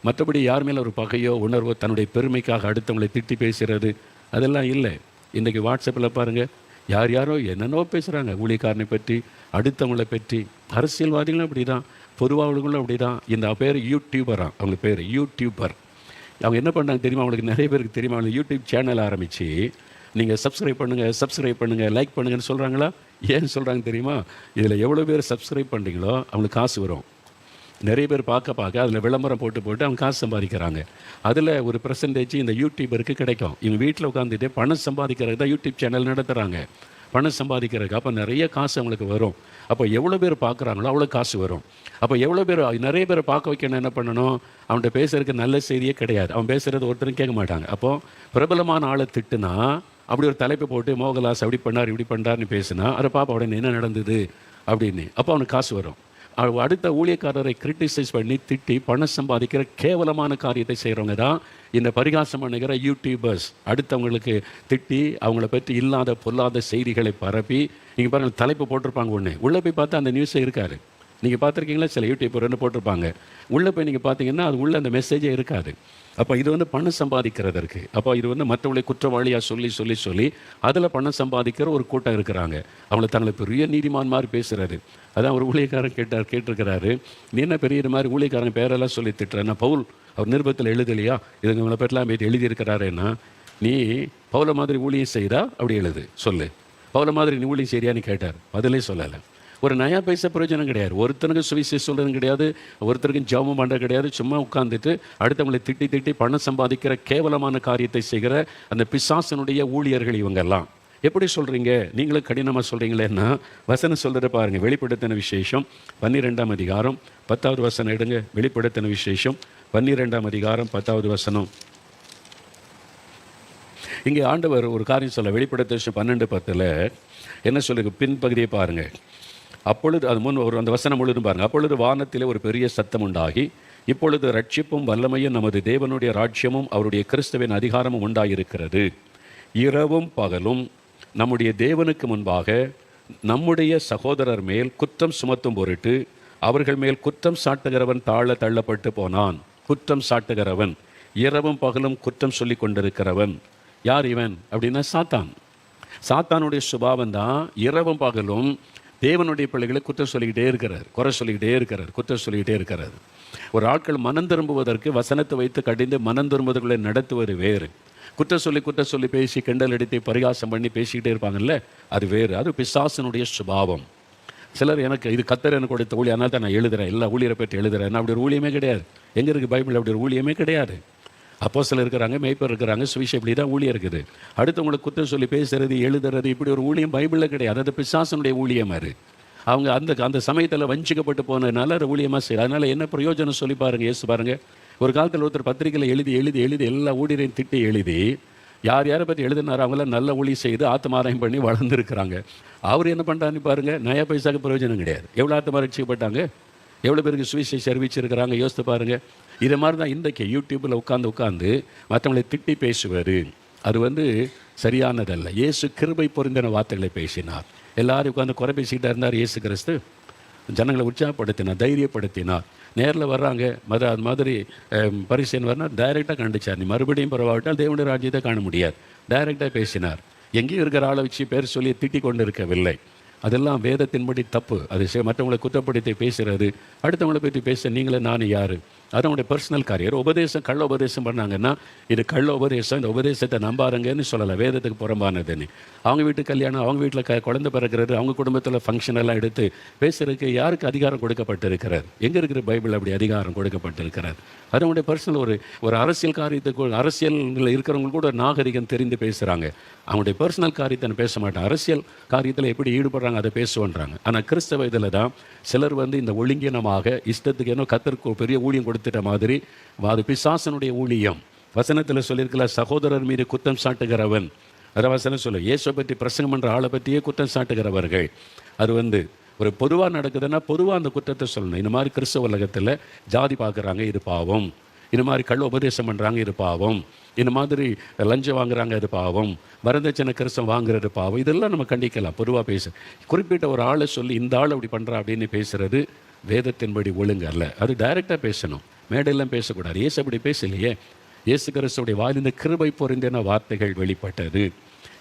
மற்றபடி யார் மேலே ஒரு பகையோ உணர்வோ தன்னுடைய பெருமைக்காக அடுத்தவங்களை திட்டி பேசுகிறது அதெல்லாம் இல்லை. இன்றைக்கி வாட்ஸ்அப்பில் பாருங்கள், யார் யாரோ என்னென்னோ பேசுகிறாங்க ஊழியக்காரனை பற்றி, அடுத்தவங்களை பற்றி. அரசியல்வாதிகளும் அப்படி தான், பொதுவாளர்களும் அப்படி தான். இந்த பேர் யூடியூபராக, அவங்க பேர் யூடியூபர். அவங்க என்ன பண்ணாங்க தெரியுமா? அவங்களுக்கு நிறைய பேருக்கு தெரியுமா? அவங்க யூடியூப் சேனல் ஆரம்பித்து நீங்கள் சப்ஸ்கிரைப் பண்ணுங்கள், லைக் பண்ணுங்கன்னு சொல்கிறாங்களா? ஏன் சொல்கிறாங்க தெரியுமா? இதில் எவ்வளோ பேர் சப்ஸ்கிரைப் பண்ணுறீங்களோ அவங்களுக்கு காசு வரும். நிறைய பேர் பார்க்க அதில் விளம்பரம் போட்டு அவங்க காசு சம்பாதிக்கிறாங்க. அதில் ஒரு பெர்சன்டேஜ் இந்த யூடியூபருக்கு கிடைக்கும். இவங்க வீட்டில் உட்காந்துட்டு பணம் சம்பாதிக்கிறதுக்கு தான் யூடியூப் சேனல் நடத்துகிறாங்க, பணம் சம்பாதிக்கிறதுக்கு. அப்போ நிறைய காசு அவங்களுக்கு வரும். அப்போ எவ்வளோ பேர் பார்க்குறாங்களோ அவ்வளோ காசு வரும். அப்போ எவ்வளோ பேர் நிறைய பேர் பார்க்க வைக்கணும், என்ன பண்ணணும்? அவன்கிட்ட பேசுறதுக்கு நல்ல செய்தியே கிடையாது, அவன் பேசுகிறது ஒருத்தரும் கேட்க மாட்டாங்க. அப்போது பிரபலமான ஆளை திட்டுனா, அப்படி ஒரு தலைப்பை போட்டு மோகன்லாஸ் அப்படி பண்ணார் இப்படி பண்ணார்னு பேசுனா, அதை பாப்பா உடனே என்ன நடந்தது அப்படின்னு, அப்போ அவனுக்கு காசு வரும். அடுத்த ஊழியக்காரரை கிரிட்டிசைஸ் பண்ணி திட்டி பணம் சம்பாதிக்கிற கேவலமான காரியத்தை செய்கிறவங்க தான் இந்த பரிகாசம் பண்ணுகிற யூடியூபர்ஸ். அடுத்தவங்களுக்கு திட்டி அவங்கள பற்றி இல்லாத பொல்லாத செய்திகளை பரப்பி, நீங்கள் பாருங்கள் தலைப்பு போட்டிருப்பாங்க, ஒன்று உள்ளே போய் பார்த்தா அந்த நியூஸே இருக்காது. நீங்கள் பார்த்துருக்கீங்களா? சில யூடியூபர் போட்டிருப்பாங்க, உள்ளே போய் நீங்கள் பார்த்தீங்கன்னா அது உள்ளே அந்த மெசேஜே இருக்காது. அப்போ இது பணம் சம்பாதிக்கிறதற்கு, அப்போ இது மற்றவங்களை குற்றவாளியாக சொல்லி அதில் பணம் சம்பாதிக்கிற ஒரு கூட்டம் இருக்கிறாங்க. அவங்கள தங்களை பெரிய நீதிமான் மாதிரி பேசுகிறாரு. அதான் ஒரு ஊழியக்காரன் கேட்டிருக்கிறாரு, நீ என்ன பெரிய மாதிரி ஊழியக்காரன் பேரெல்லாம் சொல்லி திட்டுறேன்னா, பவுல் அவர் நிருபத்தில் எழுதலையா, இதுங்க இவங்களை பேர்லாம் எழுதியிருக்கிறாருன்னா, நீ பவுலை மாதிரி ஊழியம் செய்தா அப்படி எழுது சொல்லு, பவுலை மாதிரி நீ ஊழியம் செய்றியான்னு கேட்டார். பதிலே சொல்லலை. ஒரு நயா பைசா பிரயோஜனம் கிடையாது. ஒருத்தனுக்கு சுவிசேஷம் சொல்கிறது கிடையாது, ஒருத்தருக்கும் ஜெபம் பண்ணுறது கிடையாது. சும்மா உட்காந்துட்டு அடுத்தவங்களை திட்டி பணம் சம்பாதிக்கிற கேவலமான காரியத்தை செய்கிற அந்த பிசாசனுடைய ஊழியர்கள் இவங்கெல்லாம். எப்படி சொல்கிறீங்க நீங்களும் கடினமாக சொல்கிறீங்களேன்னா, வசனம் சொல்கிறத பாருங்கள். வெளிப்படுத்தின விசேஷம் 12ஆம் அதிகாரம் 10வது வசனம் எடுங்க. வெளிப்படுத்தின விசேஷம் 12ஆம் அதிகாரம் 10வது வசனம். இங்கே ஆண்டவர் ஒரு காரியம் சொல்ல, வெளிப்படுத்த 12:10 என்ன சொல்லுங்க, பின்பகுதியை பாருங்கள். அப்பொழுது அது முன் அந்த வசனம் முழுதும் பாருங்கள். அப்பொழுது வானத்திலே ஒரு பெரிய சத்தம் உண்டாகி, இப்பொழுது ரட்சிப்பும் வல்லமையும் நமது தேவனுடைய ராஜ்யமும் அவருடைய கிறிஸ்துவின் அதிகாரமும் உண்டாயிருக்கிறது. இரவும் பகலும் நம்முடைய தேவனுக்கு முன்பாக நம்முடைய சகோதரர் மேல் குற்றம் சுமத்தும் பொருட்டு அவர்கள் மேல் குற்றம் சாட்டுகிறவன் தாழ தள்ளப்பட்டு போனான். குற்றம் சாட்டுகிறவன், இரவும் பகலும் குற்றம் சொல்லி கொண்டிருக்கிறவன். யார் இவன் அப்படின்னா சாத்தான். சாத்தானுடைய சுபாவம் தான் இரவும் பகலும் தேவனுடைய பிள்ளைகளை குற்றம் சொல்லிக்கிட்டே இருக்கிறார், குறை சொல்லிக்கிட்டே இருக்கிறார், குற்றம் சொல்லிக்கிட்டே இருக்கிறார். ஒரு ஆட்கள் மனம் திரும்புவதற்கு வசனத்தை வைத்து கடிந்து மனம் திரும்புவதற்குள்ளே நடத்துவது வேறு. குற்றம் சொல்லி பேசி கிண்டல் அடித்து பரிகாசம் பண்ணி பேசிக்கிட்டே இருப்பாங்கல்ல, அது வேறு. அது பிசாசனுடைய சுபாவம். சிலர் எனக்கு இது கர்த்தர் எனக்கு கொடுத்த ஊழியம், அதனால தான் நான் எழுதுகிறேன், எல்லா ஊழியரை பற்றி எழுதுகிறேன். அப்படி ஒரு ஊழியமே கிடையாது. எங்கே இருக்குது பைபிள்? அப்படி ஒரு ஊழியமே கிடையாது. அப்போஸ்தலர் இருக்கிறாங்க, மேய்ப்பர் இருக்கிறாங்க, சுவிசேஷம் இப்படி தான் ஊழியம் இருக்குது. அடுத்தவங்களுக்கு குற்றம் சொல்லி பேசுறது எழுதுறது இப்படி ஒரு ஊழியம் பைபிளில் கிடையாது. அது பிசாசனுடைய ஊழியம். அது அவங்க அந்த அந்த சமயத்தில் வஞ்சிக்கப்பட்டு போனதுனால அதை ஊழியமாக செய்யலாம். அதனால் என்ன பிரயோஜனம் சொல்லி பாருங்கள். இயேசு பாருங்கள், ஒரு காலத்தில் ஒருத்தர் பத்திரிகையில் எழுதி எழுதி எழுதி எல்லா ஊழியரையும் திட்டி எழுதி யார் யாரை பற்றி எழுதினார் அவங்களாம் நல்ல ஊழி செய்து ஆத்மாராயம் பண்ணி வளர்ந்துருக்கிறாங்க. அவர் என்ன பண்ணுறான்னு பாருங்கள், நயா பைசாக்கு பிரயோஜனம் கிடையாது. எவ்வளோ ஆத்மா ரட்சிக்கப்பட்டாங்க, எவ்வளோ பேருக்கு சுவிசேஷம் அறிவிச்சிருக்கிறாங்க, யோசித்து பாருங்கள். இதை மாதிரி தான் இன்றைக்கு யூடியூப்பில் உட்காந்து மற்றவங்களை திட்டி பேசுவார். அது சரியானதல்ல. இயேசு கிருபை பொருந்தின வார்த்தைகளை பேசினார். எல்லாரும் உட்காந்து குறை பேசிக்கிட்டா இருந்தார். இயேசு கிறிஸ்து ஜனங்களை உற்சாகப்படுத்தினார், தைரியப்படுத்தினார். நேரில் வர்றாங்க, அது மாதிரி பரிசேன் வரனா டைரெக்டாக கண்டிச்சார். நீ மறுபடியும் பரவாயிட்டால் தேவனுடைய ராஜ்யத்தை காண முடியாது. டைரெக்டாக பேசினார். எங்கேயும் இருக்கிற ஆளை வச்சு பேர் சொல்லி திட்டி கொண்டு இருக்கவில்லை. அதெல்லாம் வேதத்தின்படி தப்பு. அது மற்றவங்களை குற்றப்படுத்தி பேசுகிறது, அடுத்தவங்களை பற்றி பேச நீங்களே நானும் யார்? அது அவங்களுடைய பர்சனல் காரியம். உபதேசம் கள்ள உபதேசம் பண்ணாங்கன்னா இது கள்ள உபதேசம், இந்த உபதேசத்தை நம்பாருங்கன்னு சொல்லலை, வேதத்துக்கு புறம்பானதுன்னு. அவங்க வீட்டு கல்யாணம், அவங்க வீட்டில் குழந்தை பிறக்கிறது, அவங்க குடும்பத்தில் ஃபங்க்ஷன் எல்லாம் எடுத்து பேசுறதுக்கு யாருக்கு அதிகாரம் கொடுக்கப்பட்டிருக்கிறார்? எங்கே இருக்கிற பைபிள் அப்படி அதிகாரம் கொடுக்கப்பட்டிருக்கிறார்? அது அவங்களுடைய பர்சனல் ஒரு அரசியல் காரியத்துக்கு, அரசியலில் இருக்கிறவங்க கூட நாகரிகம் தெரிந்து பேசுகிறாங்க. அவங்களுடைய பர்சனல் காரியத்தை பேச மாட்டாங்க. அரசியல் காரியத்தில் எப்படி ஈடுபடுறாங்க அதை பேசுவன்றாங்க. ஆனால் கிறிஸ்தவ இதில் தான் சிலர் இந்த ஒழுங்கினமாக இஷ்டத்துக்கு ஏன்னோ கத்தருக்கு பெரிய ஊழியம் கொடுத்துட்ட மாதிரி அது பிசாசனுடைய ஊழியம். வசனத்தில் சொல்லியிருக்கல, சகோதரர் மீது குற்றம் சாட்டுகிறவன். அதை வசனம் சொல்லு, இயேசுவை பற்றி பிரசங்கம் பண்ணுற ஆளை பற்றியே குற்றம் சாட்டுகிறவர்கள். அது ஒரு பொதுவாக நடக்குதுன்னா பொதுவாக அந்த குற்றத்தை சொல்லணும். இந்த மாதிரி கிறிஸ்தவ உலகத்தில் ஜாதி பார்க்குறாங்க, இது பாவம். இந்த மாதிரி கள்ள உபதேசம் பண்ணுறாங்க, இது பாவம். இந்த மாதிரி லஞ்சம் வாங்குறாங்க, அது பாவம். வரதட்சணை கிறிஸ்தவம் வாங்குறது பாவம். இதெல்லாம் நம்ம கண்டிக்கலாம். பொதுவாக குறிப்பிட்ட ஒரு ஆளை சொல்லி இந்த ஆள் அப்படி பண்ணுறா அப்படின்னு பேசுகிறது வேதத்தின்படி ஒழுங்கு அல்ல. அது டைரெக்டாக பேசணும், மேடையெல்லாம் பேசக்கூடாது. இயேசு அப்படி பேசலையே. இயேசு கிறிஸ்துவுடைய வாயிலிருந்து கிருபை பொருந்தின வார்த்தைகள் வெளிப்பட்டது.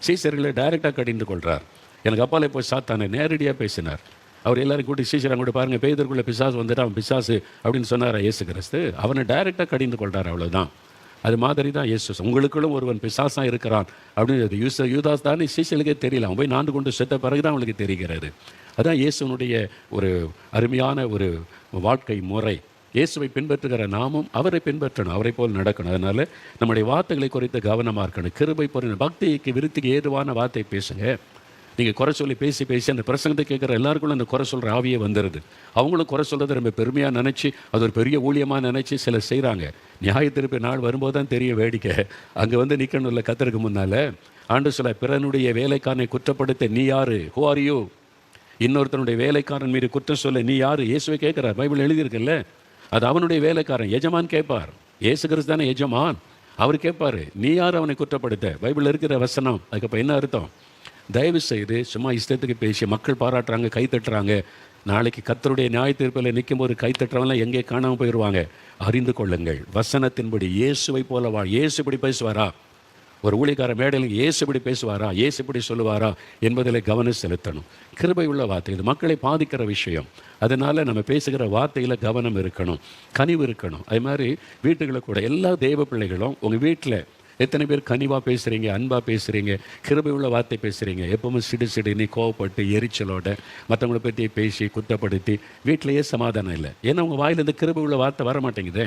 சீசர்களை டைரெக்டாக கடிந்து கொள்கிறார். எனக்கு அப்பாலே போய் சாத்தானே நேரடியாக பேசினார். அவர் எல்லாரும் கூட்டி சீசரை கூட பாருங்கள், பேதருக்குள்ளே பிசாசு வந்துட்டு அவன் பிசாசு அப்படின்னு சொன்னார் இயேசு கிறிஸ்து. அவனை டைரெக்டாக கடிந்து கொள்கிறார், அவ்வளோதான். அது மாதிரி தான் இயேசு, உங்களுக்குள்ளும் ஒருவன் பிசாசாக இருக்கிறான் அப்படின்னு யூதாஸ் தான் சீசலுக்கே தெரியல. அவன் போய் நான்கு கொண்டு செத்த பிறகு தான் அவனுக்கு தெரிகிறது. அதுதான் இயேசுனுடைய ஒரு அருமையான ஒரு வாழ்க்கை முறை. இயேசுவை பின்பற்றுகிற நாமும் அவரை பின்பற்றணும், அவரை போல் நடக்கணும். அதனால் நம்முடைய வார்த்தைகளை குறித்து கவனமாக இருக்கணும். கிருபை பொருள் பக்திக்கு விருத்திக்கு ஏதுவான வார்த்தை பேசுங்க. நீங்கள் குறை சொல்லி பேசி அந்த பிரசங்கத்தை கேட்குற எல்லாருக்குள்ள அந்த குறை சொல்கிற ஆவியே வந்துடுது. அவங்களும் குறை சொல்கிறத ரொம்ப பெருமையாக நினச்சி அது ஒரு பெரிய ஊழியமாக நினச்சி சிலர் செய்கிறாங்க. நியாய திருப்பி நாள் வரும்போது தான் தெரிய வேடிக்கை. அங்கே நிற்கணும் இல்லை கத்தருக்கு முன்னால். ஆண்டு சொல்ல, பிறனுடைய வேலைக்காரனை குற்றப்படுத்த நீ யார்? Who are you? இன்னொருத்தனுடைய வேலைக்காரன் மீது குற்றம் சொல்ல நீ யார்? இயேசுவை கேட்குறார். பைபிள் எழுதியிருக்குல்ல, அது அவனுடைய வேலைக்காரன். எஜமான் கேட்பார். இயேசு கிறிஸ்து தானே எஜமான். அவர் கேட்பார், நீ யார் அவனை குற்றப்படுத்த? பைபிள் இருக்கிற வசனம். அதுக்கப்புறம் என்ன அர்த்தம்? தயவு செய்து சும்மா இஷ்டத்துக்கு பேசி மக்கள் பாராட்டுறாங்க, கை தட்டுறாங்க. நாளைக்கு கர்த்தருடைய நியாய தீர்ப்பில் நிற்கும்போது கை தட்டுறவங்களாம் எங்கே காணாமல் போயிடுவாங்க. அறிந்து கொள்ளுங்கள், வசனத்தின்படி இயேசுவை போலவா. இயேசு இப்படி பேசுவாரா? ஒரு ஊழியக்கார மேடையில் இயேசு இப்படி பேசுவாரா, இயேசு இப்படி சொல்லுவாரா என்பதில் கவனம் செலுத்தணும். கிருபை உள்ள வார்த்தை, இது மக்களை பாதிக்கிற விஷயம். அதனால் நம்ம பேசுகிற வார்த்தையில் கவனம் இருக்கணும், கனிவு இருக்கணும். அது மாதிரி வீட்டுகளை கூட எல்லா தெய்வ பிள்ளைகளும் உங்கள் வீட்டில் எத்தனை பேர் கனிவாக பேசுகிறீங்க, அன்பாக பேசுகிறீங்க, கிருபை உள்ள வார்த்தை பேசுகிறீங்க? எப்பவுமே சிடு கோவப்பட்டு எரிச்சலோட மற்றவங்களை பற்றி பேசி குற்றப்படுத்தி வீட்டிலையே சமாதானம் இல்லை. ஏன்னா உங்கள் வாயிலிருந்து கிருபை உள்ள வார்த்தை வர மாட்டேங்குது.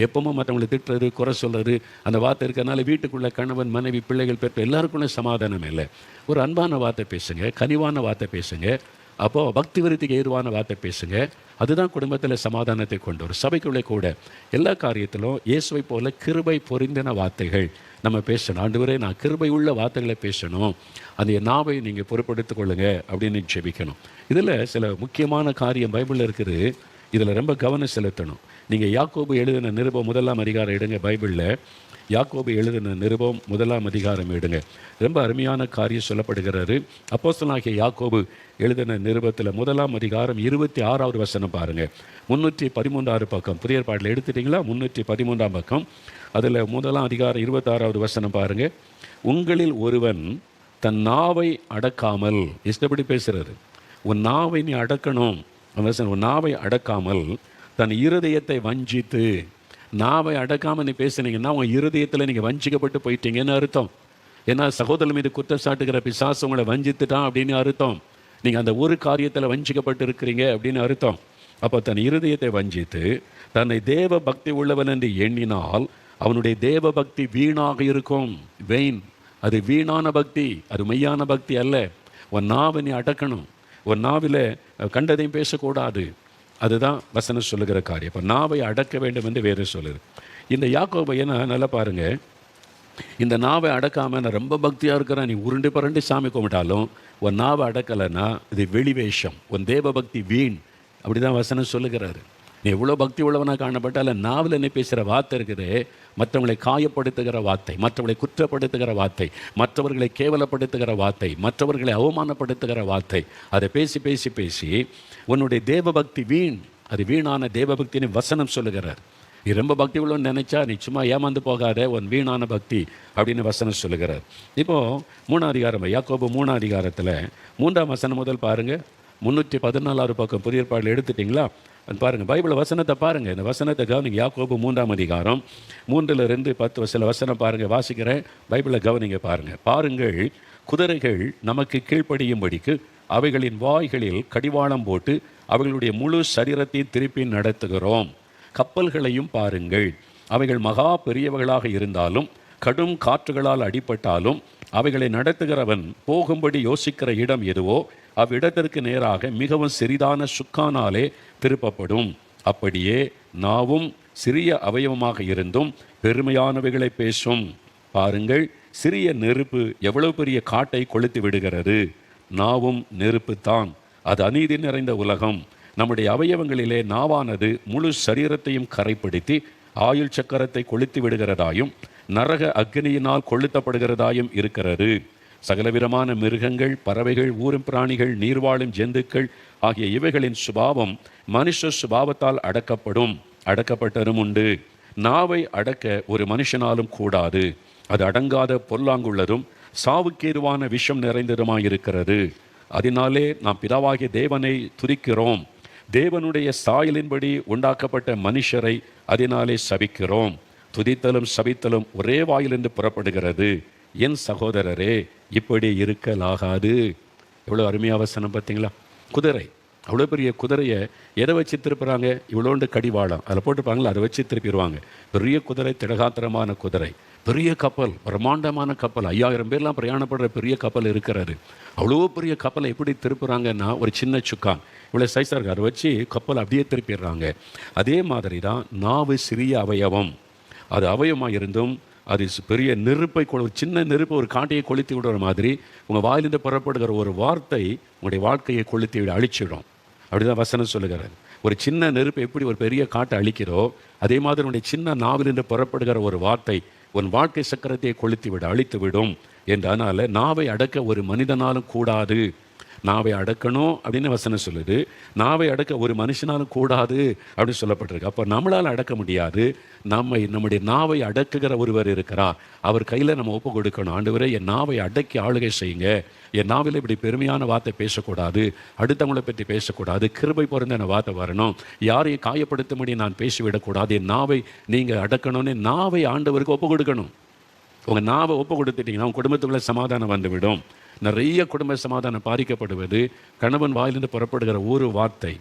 எப்பவும் மற்றவங்களை திட்டுறது, குறை சொல்கிறது, அந்த வார்த்தை இருக்கிறதுனால வீட்டுக்குள்ளே கணவன் மனைவி பிள்ளைகள் பெற்ற எல்லாருக்குள்ளே சமாதானம் இல்லை. ஒரு அன்பான வார்த்தை பேசுங்க, கனிவான வார்த்தை பேசுங்க. அப்போது பக்தி விருத்திக்கு ஏதுவான வார்த்தை பேசுங்க. அதுதான் குடும்பத்தில் சமாதானத்தை கொண்டு வரும். சபைக்குள்ளே கூட எல்லா காரியத்திலும் இயேசுவை போல கிருபை பொருந்தின வார்த்தைகள் நம்ம பேசணும். ஆண்டவரே, நான் கிருபை உள்ள வார்த்தைகளை பேசணும், அந்த நாவை நீங்கள் பொறுப்படுத்திக் கொள்ளுங்க அப்படின்னு ஜெபிக்கணும். இதில் சில முக்கியமான காரியம் பைபிளில் இருக்குது. இதில் ரொம்ப கவனம் செலுத்தணும். நீங்கள் யாக்கோபு எழுதின நிருபம் 1ஆம் அதிகாரம் எடுங்க. பைபிளில் யாக்கோபு எழுதின நிருபம் 1ஆம் அதிகாரம் எடுங்க. ரொம்ப அருமையான காரியம் சொல்லப்படுகிறாரு. அப்போஸ்தலனாகிய யாக்கோபு எழுதின நிருபத்தில் 1ஆம் அதிகாரம் 26வது வசனம் பாருங்கள். 313 பக்கம் புதிய ஏற்பாட்டில் எடுத்துட்டிங்களா? 313 பக்கம். அதில் 1ஆம் அதிகாரம் 26வது வசனம் பாருங்கள். உங்களில் ஒருவன் தன் நாவை அடக்காமல், இஷ்டப்படி பேசுகிறது, உன் நாவை நீ அடக்கணும். உன் நாவை அடக்காமல் தன் இருதயத்தை வஞ்சித்து, நாவை அடக்காமல் நீ பேசுனீங்கன்னா உங்கள் இருதயத்தில் நீங்கள் வஞ்சிக்கப்பட்டு போயிட்டீங்கன்னு அர்த்தம். ஏன்னா சகோதரன் மீது குற்றம் சாட்டுகிற பிசாசு உங்களை வஞ்சித்துட்டான் அப்படின்னு அர்த்தம். நீங்கள் அந்த ஒரு காரியத்தில் வஞ்சிக்கப்பட்டு இருக்கிறீங்க அப்படின்னு அர்த்தம். அப்போ தன் இருதயத்தை வஞ்சித்து தன்னை தேவ பக்தி உள்ளவன் என்று எண்ணினால் அவனுடைய தேவ பக்தி வீணாக இருக்கும். வெயின், அது வீணான பக்தி, அது மெய்யான பக்தி அல்ல. உன் நாவை நீ அடக்கணும். ஒரு நாவில் கண்டதையும் பேசக்கூடாது. அதுதான் வசனம் சொல்லுகிற காரியம். இப்போ நாவை அடக்க வேண்டும் என்று வேறு சொல்லுது. இந்த யாக்கோபு என்ன நல்லா பாருங்கள், இந்த நாவை அடக்காமல் நான் ரொம்ப பக்தியாக இருக்கிறேன், நீ உருண்டு பரண்டு சாமி கும்பிட்டாலும் உன் நாவை அடக்கலைன்னா இது வெளிவேஷம், உன் தேவ பக்தி வீண். அப்படி தான் வசனம் சொல்லுகிறாரு. நீ எவ்வளோ பக்தி உள்ளவனாக காணப்பட்டாலும் நாவில் என்ன பேசுகிற வார்த்தை இருக்குது, மற்றவங்களை காயப்படுத்துகிற வார்த்தை, மற்றவர்களை குற்றப்படுத்துகிற வார்த்தை, மற்றவர்களை கேவலப்படுத்துகிற வார்த்தை, மற்றவர்களை அவமானப்படுத்துகிற வார்த்தை, அதை பேசி பேசி பேசி உன்னுடைய தேவ பக்தி வீண். அது வீணான தேவ பக்தின்னு வசனம் சொல்லுகிறார். நீ ரொம்ப பக்தி உள்ளவன்னு நினச்சா நீ சும்மா ஏமாந்து போகாத, உன் வீணான பக்தி அப்படின்னு வசனம் சொல்லுகிறார். இப்போது 3ஆம் அதிகாரம், யாக்கோபு 3ஆம் அதிகாரத்தில் 3ஆம் வசனம் முதல் பாருங்கள். 314 பக்கம் புதிய ஏற்பாடில் எடுத்துட்டிங்களா? அது பாருங்கள், பைபிள் வசனத்தை பாருங்கள். இந்த வசனத்தை கவனிங்க. யாக்கோபு 3ஆம் அதிகாரம் 3-10 சில வசனம் பாருங்கள், வாசிக்கிறேன். பைபிளை கவனிங்க, பாருங்கள். குதிரைகள் நமக்கு கீழ்ப்படியும்படிக்கு அவைகளின் வாய்களில் கடிவாளம் போட்டு அவைகளுடைய முழு சரீரத்தை திருப்பி நடத்துகிறோம். கப்பல்களையும் பாருங்கள், அவைகள் மகா பெரியவர்களாக இருந்தாலும் கடும் காற்றுகளால் அடிபட்டாலும் அவைகளை நடத்துகிறவன் போகும்படி யோசிக்கிற இடம் எதுவோ அவ்விடத்திற்கு நேராக மிகவும் சிறிதான சுக்கானாலே திருப்பப்படும். அப்படியே நாவும் சிறிய அவயவமாக இருந்தும் பெருமையானவைகளை பேசும். பாருங்கள், சிறிய நெருப்பு எவ்வளவு பெரிய காட்டை கொளுத்தி விடுகிறது. நாவும் நெருப்புத்தான், அது அநீதி நிறைந்த உலகம். நம்முடைய அவயவங்களிலே நாவானது முழு சரீரத்தையும் கரைப்படுத்தி ஆயுள் சக்கரத்தை கொளுத்தி விடுகிறதாயும் நரக அக்னியினால் கொளுத்தப்படுகிறதாயும் இருக்கிறது. சகலவிதமான மிருகங்கள், பறவைகள், ஊரும் பிராணிகள், நீர்வாழும் ஜந்துக்கள் ஆகிய இவைகளின் சுபாவம் மனுஷ சுபாவத்தால் அடக்கப்பட்டதும் உண்டு. நாவை அடக்க ஒரு மனுஷனாலும் கூடாது. அது அடங்காத பொல்லாங்குள்ளதும் சாவுக்கேதுவான விஷம் நிறைந்ததுமாயிருக்கிறது. அதனாலே நாம் பிதாவாகிய தேவனை துதிக்கிறோம். தேவனுடைய சாயலின்படி உண்டாக்கப்பட்ட மனுஷரை அதனாலே சபிக்கிறோம். துதித்தலும் சபித்தலும் ஒரே வாயிலிருந்து புறப்படுகிறது. என் சகோதரரே, இப்படி இருக்கலாகாது. எவ்வளோ அருமையாக வசனம் பார்த்தீங்களா? குதிரை, அவ்வளோ பெரிய குதிரையை எதை வச்சு திருப்புறாங்க? இவ்வளோண்டு கடிவாளம் அதில் போட்டுப்பாங்களா, அதை வச்சு திருப்பிடுவாங்க. பெரிய குதிரை, திடகாத்திரமான குதிரை, பெரிய கப்பல், பிரம்மாண்டமான கப்பல், 5000 பேர்லாம் பிரயாணப்படுற பெரிய கப்பல் இருக்கிறாரு. அவ்வளோ பெரிய கப்பலை எப்படி திருப்புறாங்கன்னா, ஒரு சின்ன சுக்கான் இவ்வளோ சைஸாக இருக்குது, அதை வச்சு கப்பல் அப்படியே திருப்பிடுறாங்க. அதே மாதிரி தான் நாவு சிறிய அவயவம். அது அவயவமாக இருந்தும் அது பெரிய நெருப்பை ஒரு சின்ன நெருப்பை ஒரு காட்டையை கொளுத்தி விடுற மாதிரி உங்கள் வாயிலிருந்து புறப்படுகிற ஒரு வார்த்தை உங்களுடைய வாழ்க்கையை கொளுத்தி விட அழிச்சிடும். அப்படி தான் வசனம் சொல்லுகிறார். ஒரு சின்ன நெருப்பு எப்படி ஒரு பெரிய காட்டை அழிக்கிறோ, அதே மாதிரி உன்னுடைய சின்ன நாவிலிருந்து புறப்படுகிற ஒரு வார்த்தை உன் வாழ்க்கை சக்கரத்தை கொளுத்தி விட அழித்து விடும் என்று. அதனால் நாவை அடக்க ஒரு மனிதனாலும் கூடாது. நாவை அடக்கணும் அப்படின்னு வசனம் சொல்லுது. நாவை அடக்க ஒரு மனுஷனாலும் கூடாது அப்படின்னு சொல்லப்பட்டிருக்கு. அப்போ நம்மளால் அடக்க முடியாது. நம்முடைய நாவை அடக்குகிற ஒருவர் இருக்கிறார். அவர் கையில் நம்ம ஒப்பு கொடுக்கணும். ஆண்டவரே, என் நாவை அடக்கி ஆளுகை செய்யுங்க. என் நாவில் இப்படி பெருமையான வார்த்தை பேசக்கூடாது, அடுத்தவங்களை பற்றி பேசக்கூடாது, கிருபை பொருந்த வார்த்தை வரணும், யாரையும் காயப்படுத்தும்படி நான் பேசிவிடக்கூடாது. என் நாவை நீங்கள் அடக்கணும்னு நாவை ஆண்டவருக்கு ஒப்பு கொடுக்கணும். உங்கள் நாவை ஒப்பு கொடுத்துட்டிங்கன்னா உங்கள் குடும்பத்துக்குள்ளே சமாதானம் வந்துவிடும். நிறைய குடும்ப சமாதானம் பாதிக்கப்படுவது கணவன் வாயிலிருந்து புறப்படுகிற ஒரு வார்த்தை,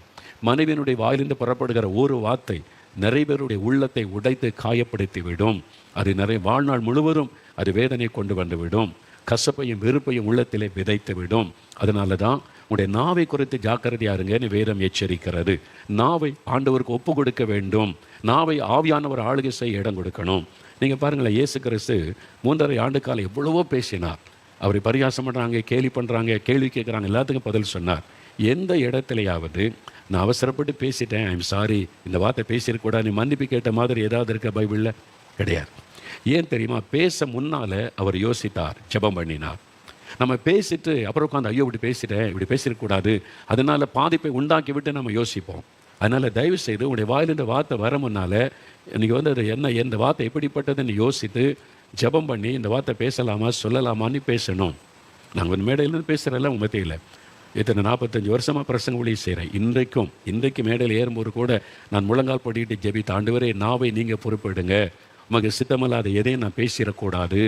மனைவியினுடைய வாயிலிருந்து புறப்படுகிற ஒரு வார்த்தை நிறைய பேருடைய உள்ளத்தை உடைத்து காயப்படுத்திவிடும். அது நிறைய வாழ்நாள் முழுவதும் அது வேதனை கொண்டு வந்துவிடும். கசப்பையும் வெறுப்பையும் உள்ளத்திலே விதைத்து விடும். அதனால தான் உங்களுடைய நாவை குறித்து ஜாக்கிரதையாக இருங்கன்னு வேதம் எச்சரிக்கிறது. நாவை ஆண்டவருக்கு ஒப்பு கொடுக்க வேண்டும். நாவை ஆவியானவர் ஆளுகை செய்ய இடம் கொடுக்கணும். நீங்கள் பாருங்களேன், இயேசு கிறிஸ்து 3.5 ஆண்டு காலம் எவ்வளவோ பேசினார். அவரை பரியாசம் பண்ணுறாங்க, கேலி பண்ணுறாங்க, கேள்வி கேட்குறாங்க, எல்லாத்துக்கும் பதில் சொன்னார். எந்த இடத்துலையாவது நான் அவசரப்பட்டு பேசிட்டேன், ஐம் சாரி, இந்த வார்த்தை பேசியிருக்கூடா, நீ மன்னிப்பு கேட்ட மாதிரி ஏதாவது இருக்க பைபிளில்? கிடையாது. ஏன் தெரியுமா? பேச முன்னால் அவர் யோசித்தார், ஜெபம் பண்ணினார். நம்ம பேசிட்டு அப்புறம் உட்காந்து ஐயோ இப்படி பேசிட்டேன், இப்படி பேசியிருக்கூடாது, அதனால் பாதிப்பை உண்டாக்கி விட்டு நம்ம யோசிப்போம். அதனால் தயவு செய்து உங்களுடைய வாயிலிருந்து வார்த்தை வர முன்னால் இன்றைக்கி வந்து அது என்ன, எந்த வார்த்தை எப்படிப்பட்டதுன்னு யோசித்து ஜெபம் பண்ணி இந்த வார்த்தை பேசலாமா சொல்லலாமான்னு பேசணும். நாங்கள் ஒரு மேடையிலேருந்து பேசுகிறதெல்லாம் உங்கள் மத்தியில் இத்தனை 45 வருஷமாக பிரசங்க ஊழியம் செய்கிறேன். இன்றைக்கு மேடையில் ஏறும்போது கூட நான் முழங்கால் படிக்கிட்டு ஜெபித்த, ஆண்டவரே நாவை நீங்கள் பொறுப்பெடுங்க, உமக்கு சித்தமில்லாத எதையும் நான் பேசிடக்கூடாது,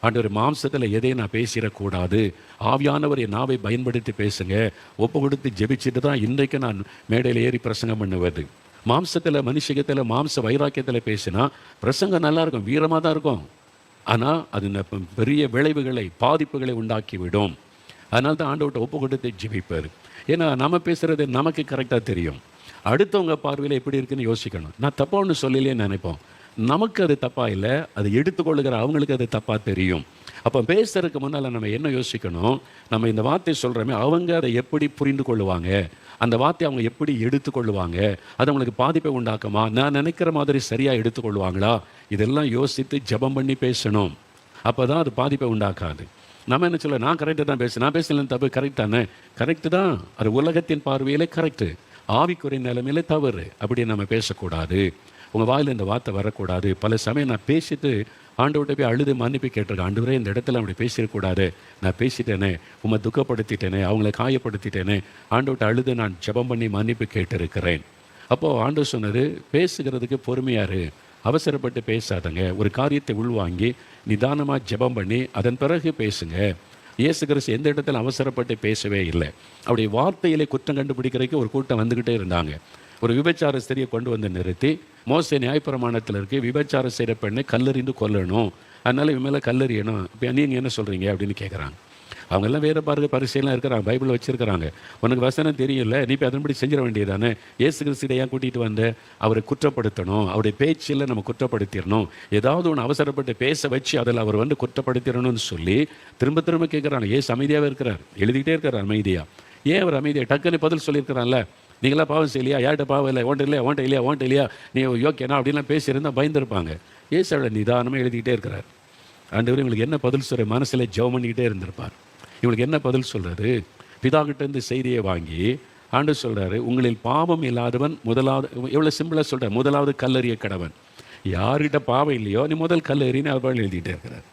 ஆண்டவர் மாம்சத்தில் எதையும் நான் பேசிடக்கூடாது, ஆவியானவர் என் நாவை பயன்படுத்தி பேசுங்க, ஒப்பு கொடுத்து ஜெபிச்சுட்டு தான் இன்றைக்கு நான் மேடையில் ஏறி பிரசங்கம் பண்ணுவது. மாம்சத்தில், மனுஷகத்தில், மாம்ச வைராக்கியத்தில் பேசினா பிரசங்கம் நல்லாயிருக்கும், வீரமாக தான் இருக்கும். ஆனால் அது பெரிய விளைவுகளை, பாதிப்புகளை உண்டாக்கிவிடும். அதனால தான் ஆண்டவர்கிட்ட ஒப்பு கொடுத்து ஜெபிப்பார். ஏன்னா நம்ம பேசுகிறது நமக்கு கரெக்டாக தெரியும். அடுத்தவங்க பார்வையில் எப்படி இருக்குன்னு யோசிக்கணும். நான் தப்பாக ஒன்று சொல்லலையேன்னு நினைப்போம். நமக்கு அது தப்பாக இல்லை, அது எடுத்துக்கொள்ளுகிற அவங்களுக்கு அது தப்பாக தெரியும். அப்போ பேசுறதுக்கு முன்னால் நம்ம என்ன யோசிக்கணும், நம்ம இந்த வார்த்தை சொல்கிறோமே அவங்க அதை எப்படி புரிந்து கொள்ளுவாங்க, அந்த வார்த்தையை அவங்க எப்படி எடுத்துக்கொள்ளுவாங்க, அது அவங்களுக்கு பாதிப்பை உண்டாக்குமா, நான் நினைக்கிற மாதிரி சரியாக எடுத்துக்கொள்வாங்களா, இதெல்லாம் யோசித்து ஜெபம் பண்ணி பேசணும். அப்போ தான் அது பாதிப்பை உண்டாக்காது. நம்ம என்ன சொல்ல, நான் கரெக்டாக தான் பேசுகிறேன், நான் பேசலன்னு தப்பு, கரெக்ட் தானே, கரெக்டு தான், அது உலகத்தின் பார்வையிலே கரெக்டு, ஆவிக்குறை நிலைமையில தவறு. அப்படி நம்ம பேசக்கூடாது. உங்கள் வாயில் இந்த வார்த்தை வரக்கூடாது. பல சமயம் நான் பேசிட்டு ஆண்டவர்கிட்ட போய் அழுது மன்னிப்பு கேட்டிருக்கேன். ஆண்டவரே இந்த இடத்துல அப்படி பேசிடக்கூடாது, நான் பேசிட்டேனே, உம்மை துக்கப்படுத்திட்டேனே, அவங்கள காயப்படுத்திட்டேனே, ஆண்டவர்கிட்ட அழுது நான் ஜெபம் பண்ணி மன்னிப்பு கேட்டிருக்கிறேன். அப்போது ஆண்டவர் சொன்னது, பேசுகிறதுக்கு பொறுமையாரு, அவசரப்பட்டு பேசாதங்க, ஒரு காரியத்தை உள்வாங்கி நிதானமாக ஜெபம் பண்ணி அதன் பிறகு பேசுங்க. இயேசு கிறிஸ்து எந்த இடத்துல அவசரப்பட்டு பேசவே இல்லை. அப்படி வார்த்தையிலே குற்றம் கண்டுபிடிக்கிறதுக்கு ஒரு கூட்டம் வந்துக்கிட்டே இருந்தாங்க. ஒரு விபச்சார ஸ்திரியை கொண்டு வந்து நிறுத்தி, மோசே நியாயப்பிரமாணத்தில் இருக்கு, விபச்சார செய்கிற பெண்ணை கல்லறிந்து கொல்லணும், அதனால இவன் மேலே கல்லறியணும், இப்போ நீங்கள் என்ன சொல்கிறீங்க அப்படின்னு கேட்குறாங்க. அவங்கெல்லாம் வேறு பாருங்க பரிசையெல்லாம் இருக்கிறாங்க, பைபிள் வச்சுருக்கிறாங்க. உனக்கு வசனம் தெரியல, நீ இப்போ அதன்படி செஞ்சிட வேண்டியதானே. இயேசு கிறிஸ்துவை ஏன் கூட்டிகிட்டு வந்த, அவரை குற்றப்படுத்தணும், அவருடைய பேச்சில் நம்ம குற்றப்படுத்திடணும், ஏதாவது ஒன்று அவசரப்பட்டு பேச வச்சு அதில் அவர் வந்து குற்றப்படுத்திடணும்னு சொல்லி திரும்ப திரும்ப கேட்குறாங்க. ஏசு அமைதியாகவே இருக்கிறார், எழுதிக்கிட்டே இருக்கிறார் அமைதியாக. ஏன் அவர் அமைதியாக டக்குன்னு பதில் சொல்லியிருக்கிறான்ல, நீங்களாம் பாவம் செய்யலையா, யார்கிட்ட பாவம் இல்லை, ஓன்ட்ட இல்லையா நீ யோக்கியனா அப்படின்லாம் பேசியிருந்தால் பயந்துருப்பாங்க. ஏசு அவளை நிதானமாக எழுதிக்கிட்டே இருக்கிறார். ஆண்டவர் இவங்களுக்கு என்ன பதில் சொல்கிற மனசில் ஜெபம் பண்ணிக்கிட்டே இருந்திருப்பார். இவங்களுக்கு என்ன பதில் சொல்கிறது, பிதாகிட்டேருந்து செய்தியை வாங்கி ஆண்டவர் சொல்கிறாரு, உங்களில் பாவம் இல்லாதவன் முதலாவது, எவ்வளோ சிம்பிளாக சொல்கிறார், முதலாவது கல்லறிய கடவன். யார்கிட்ட பாவம் இல்லையோ நீ முதல் கல்லறின்னு அவர் எழுதிக்கிட்டே இருக்கிறார்.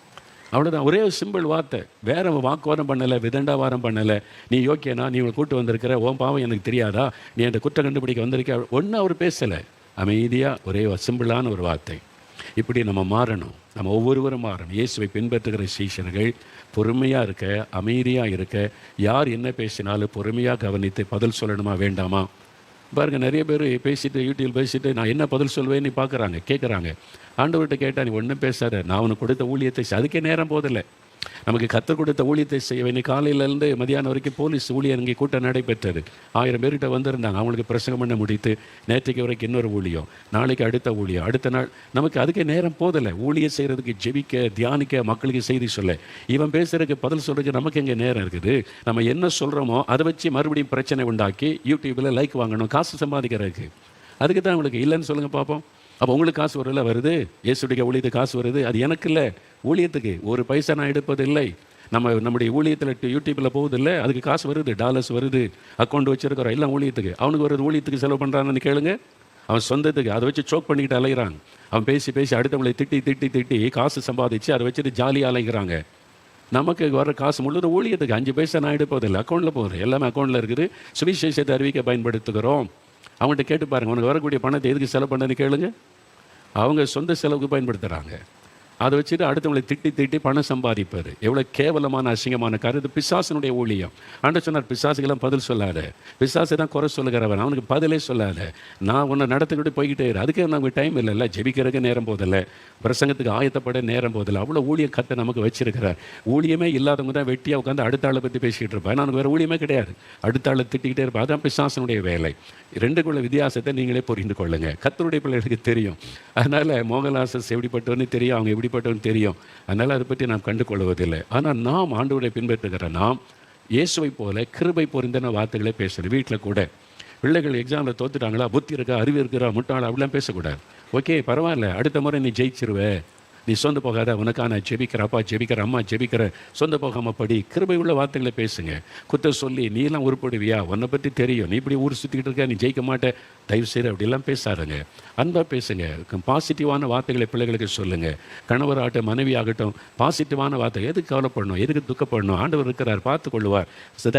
அவ்வளோதான், ஒரே ஒரு சிம்பிள் வார்த்தை, வேறு வாக்குவாதம் பண்ணலை, விதண்டாவாரம் பண்ணலை. நீ யோக்கியனா, நீ உங்களை கூட்டு வந்திருக்கிற, உன் பாவம் எனக்கு தெரியாதா, நீ அந்த குற்றம் கண்டுபிடிக்க வந்திருக்க, ஒன்றும் அவர் பேசலை, அமைதியாக ஒரே சிம்பிளான ஒரு வார்த்தை. இப்படி நம்ம மாறணும், நம்ம ஒவ்வொருவரும் மாறணும். இயேசுவை பின்பற்றுகிற சீஷர்கள் பொறுமையாக இருக்க, அமைதியாக இருக்க, யார் என்ன பேசினாலும் பொறுமையாக கவனித்து பதில் சொல்லணுமா வேண்டாமா. பாருங்கள், நிறைய பேர் பேசிட்டு யூடியூப் பேசிட்டு நான் என்ன பதில் சொல்வேன்னு பார்க்குறாங்க, கேட்குறாங்க. ஆண்டவர்கிட்ட கேட்டால் நீ ஒன்றும் பேசாத, நான் உனக்கு கொடுத்த ஊழியத்தை அதுக்கே நேரம் போதில்லை. நமக்கு கற்றுக் கொடுத்த ஊழியத்தை செய்ய வேண்டிய காலையிலேருந்து மதியானம் வரைக்கும் போலீஸ் ஊழியர் இங்கே கூட்டம் நடைபெற்றது. 1000 பேர்கிட்ட வந்திருந்தாங்க. அவங்களுக்கு பிரசங்கம் பண்ண முடித்து நேற்றுக்கு வரைக்கும் இன்னொரு ஊழியம், நாளைக்கு அடுத்த ஊழியம், அடுத்த நாள். நமக்கு அதுக்கே நேரம் போதில்லை. ஊழியம் செய்கிறதுக்கு, ஜெபிக்க, தியானிக்க, மக்களுக்கு செய்தி சொல்ல, இவன் பேசுகிறதுக்கு பதில் சொல்கிறதுக்கு நமக்கு எங்கே நேரம் இருக்குது. நம்ம என்ன சொல்கிறோமோ அதை வச்சு மறுபடியும் பிரச்சனை உண்டாக்கி யூடியூப்பில் லைக் வாங்கணும், காசு சம்பாதிக்கிறதுக்கு. அதுக்கு தான் உங்களுக்கு இல்லைன்னு சொல்லுங்கள் பார்ப்போம். அப்போ உங்களுக்கு காசு வரல வருது, இயேசுடைய ஊழியத்துக்கு காசு வருது, அது எனக்கு இல்லை, ஊழியத்துக்கு ஒரு பைசா நான் எடுப்பது இல்லை. நம்முடைய ஊழியத்தில் யூடியூப்பில் போகுதில்லை, அதுக்கு காசு வருது, டாலர்ஸ் வருது, அக்கௌண்ட் வச்சுருக்கிறோம், எல்லாம் ஊழியத்துக்கு. அவனுக்கு வருது, ஊழியத்துக்கு செலவு பண்ணுறான்னு கேளுங்க. அவன் சொந்தத்துக்கு அதை வச்சு சோக் பண்ணிக்கிட்டு அலைகிறான். அவன் பேசி பேசி அடுத்தவங்களை திட்டி காசு சம்பாதிச்சு அதை வச்சுட்டு ஜாலியாக அலைகிறாங்க. நமக்கு வர காசு முழுவதும் ஊழியத்துக்கு 5 பைசா நான் எடுப்பதில்லை, அக்கௌண்ட்டில் போகுது, எல்லாமே அக்கௌண்ட்டில் இருக்குது. சுவிசேஷத்தை அறிவிக்க பயன்படுத்துகிறோம். அவங்கள்ட்ட கேட்டு பாருங்கள், உனக்கு வரக்கூடிய பணத்தை எதுக்கு செலவு பண்ணன்னு கேளுங்க. அவங்க சொந்த செலவுக்கு பயன்படுத்துகிறாங்க. அதை வச்சுட்டு அடுத்தவங்களை திட்டி பணம் சம்பாதிப்பார். எவ்வளோ கேவலமான அசிங்கமான காரியம். இது பிசாசினுடைய ஊழியம். ஆண்டவர் சொன்னார், பிசாசுக்கெல்லாம் பதில் சொல்லாத, பிசாசு தான் குறை சொல்லுகிறவன், அவனுக்கு பதிலே சொல்லாத, நான் உன்னை நடத்திக்கிட்டு போய்கிட்டே இரு. அதுக்கே நமக்கு டைம் இல்லைல்ல, ஜெபிக்கிறதுக்கு நேரம் போதில்லை, பிரசங்கத்துக்கு ஆயத்தப்பட நேரம் போதில்லை. அவ்வளோ ஊழியம் கத்தை நமக்கு வச்சிருக்கிறார். ஊழியமே இல்லாதவங்க தான் வெட்டியாக உட்காந்து அடுத்த ஆளை பற்றி பேசிக்கிட்டு இருப்பேன். நான் வேறு ஊழியமே கிடையாது, அடுத்த ஆளை திட்டிக்கிட்டே இருப்பேன். அதுதான் பிசாசனுடைய வேலை. ரெண்டுக்குள்ள வித்தியாசத்தை நீங்களே புரிந்து கொள்ளுங்கள். கர்த்தருடைய பிள்ளைகளுக்கு தெரியும். அதனால் மோகன்லாஸ் எப்படிப்பட்டவன்னு தெரியும், அவங்க எப்படிப்பட்டவன்னு தெரியும். அதனால் அதை பற்றி நாம் கண்டு கொள்வதில்லை. ஆனால் நாம் ஆண்டவரை பின்பற்றுகிற நாம் இயேசுவை போல கிருபை பொருந்தின வார்த்தைகளே பேசுகிறோம். வீட்டில் கூட பிள்ளைகள் எக்ஸாமில் தோத்துட்டாங்களா, புத்தி இருக்கா, அறிவு இருக்கிறா, முட்டாளா, அப்படிலாம் பேசக்கூடாது. ஓகே பரவாயில்ல, அடுத்த முறை நீ ஜெயிச்சிருவே, நீ சொந்த போகாத, உனக்கா நான் ஜெபிக்கிற, அப்பா ஜெபிக்கிற, அம்மா ஜெபிக்கிற, சொந்த போகாமல் படி, கிருபை உள்ள வார்த்தைகளை பேசுங்க. குத்த சொல்லி நீலாம் உருப்படுவியா, உன்னை பற்றி தெரியும், நீ இப்படி ஊர் சுற்றிக்கிட்டு இருக்க, நீ ஜெயிக்க மாட்டே, தயவு செய்கிற அப்படிலாம் பேசாதுங்க. அன்பாக பேசுங்க, பாசிட்டிவான வார்த்தைகளை பிள்ளைகளுக்கு சொல்லுங்கள். கணவராகட்டும் மனைவி ஆகட்டும், பாசிட்டிவான வார்த்தை. எதுக்கு கவலைப்படணும், எதுக்கு துக்கப்படணும், ஆண்டவர் இருக்கிறார், பார்த்து கொள்ளுவார்.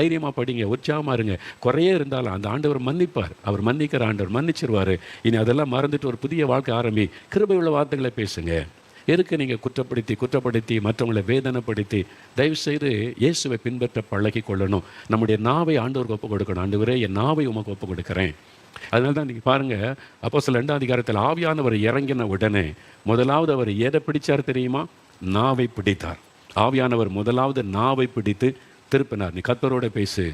தைரியமாக படிங்க, உற்சாகமாக இருங்க. குறையே இருந்தாலும் அந்த ஆண்டவர் மன்னிப்பார். அவர் மன்னிக்கிற ஆண்டவர் மன்னிச்சிருவார். இனி அதெல்லாம் மறந்துட்டு ஒரு புதிய வாழ்க்கை ஆரம்பி. கிருபை உள்ள வார்த்தைகளை பேசுங்க. எதுக்கு நீங்கள் குற்றப்படுத்தி மற்றவங்களை வேதனைப்படுத்தி? தயவுசெய்து இயேசுவை பின்பற்ற பழகி கொள்ளணும். நம்முடைய நாவை ஆண்டவருக்கு ஒப்பு கொடுக்கணும். ஆண்டவரே, என் நாவை உமக்கு ஒப்பு கொடுக்குறேன். அதனால தான் நீங்கள் பாருங்கள், அப்போஸ்தலர் 2ஆம் அதிகாரத்தில் ஆவியானவர் இறங்கின உடனே முதலாவது அவர் எதை பிடித்தார் தெரியுமா? நாவை பிடித்தார். ஆவியானவர் முதலாவது நாவை பிடித்து திருப்பினார். நீ கர்த்தரோட பேசு,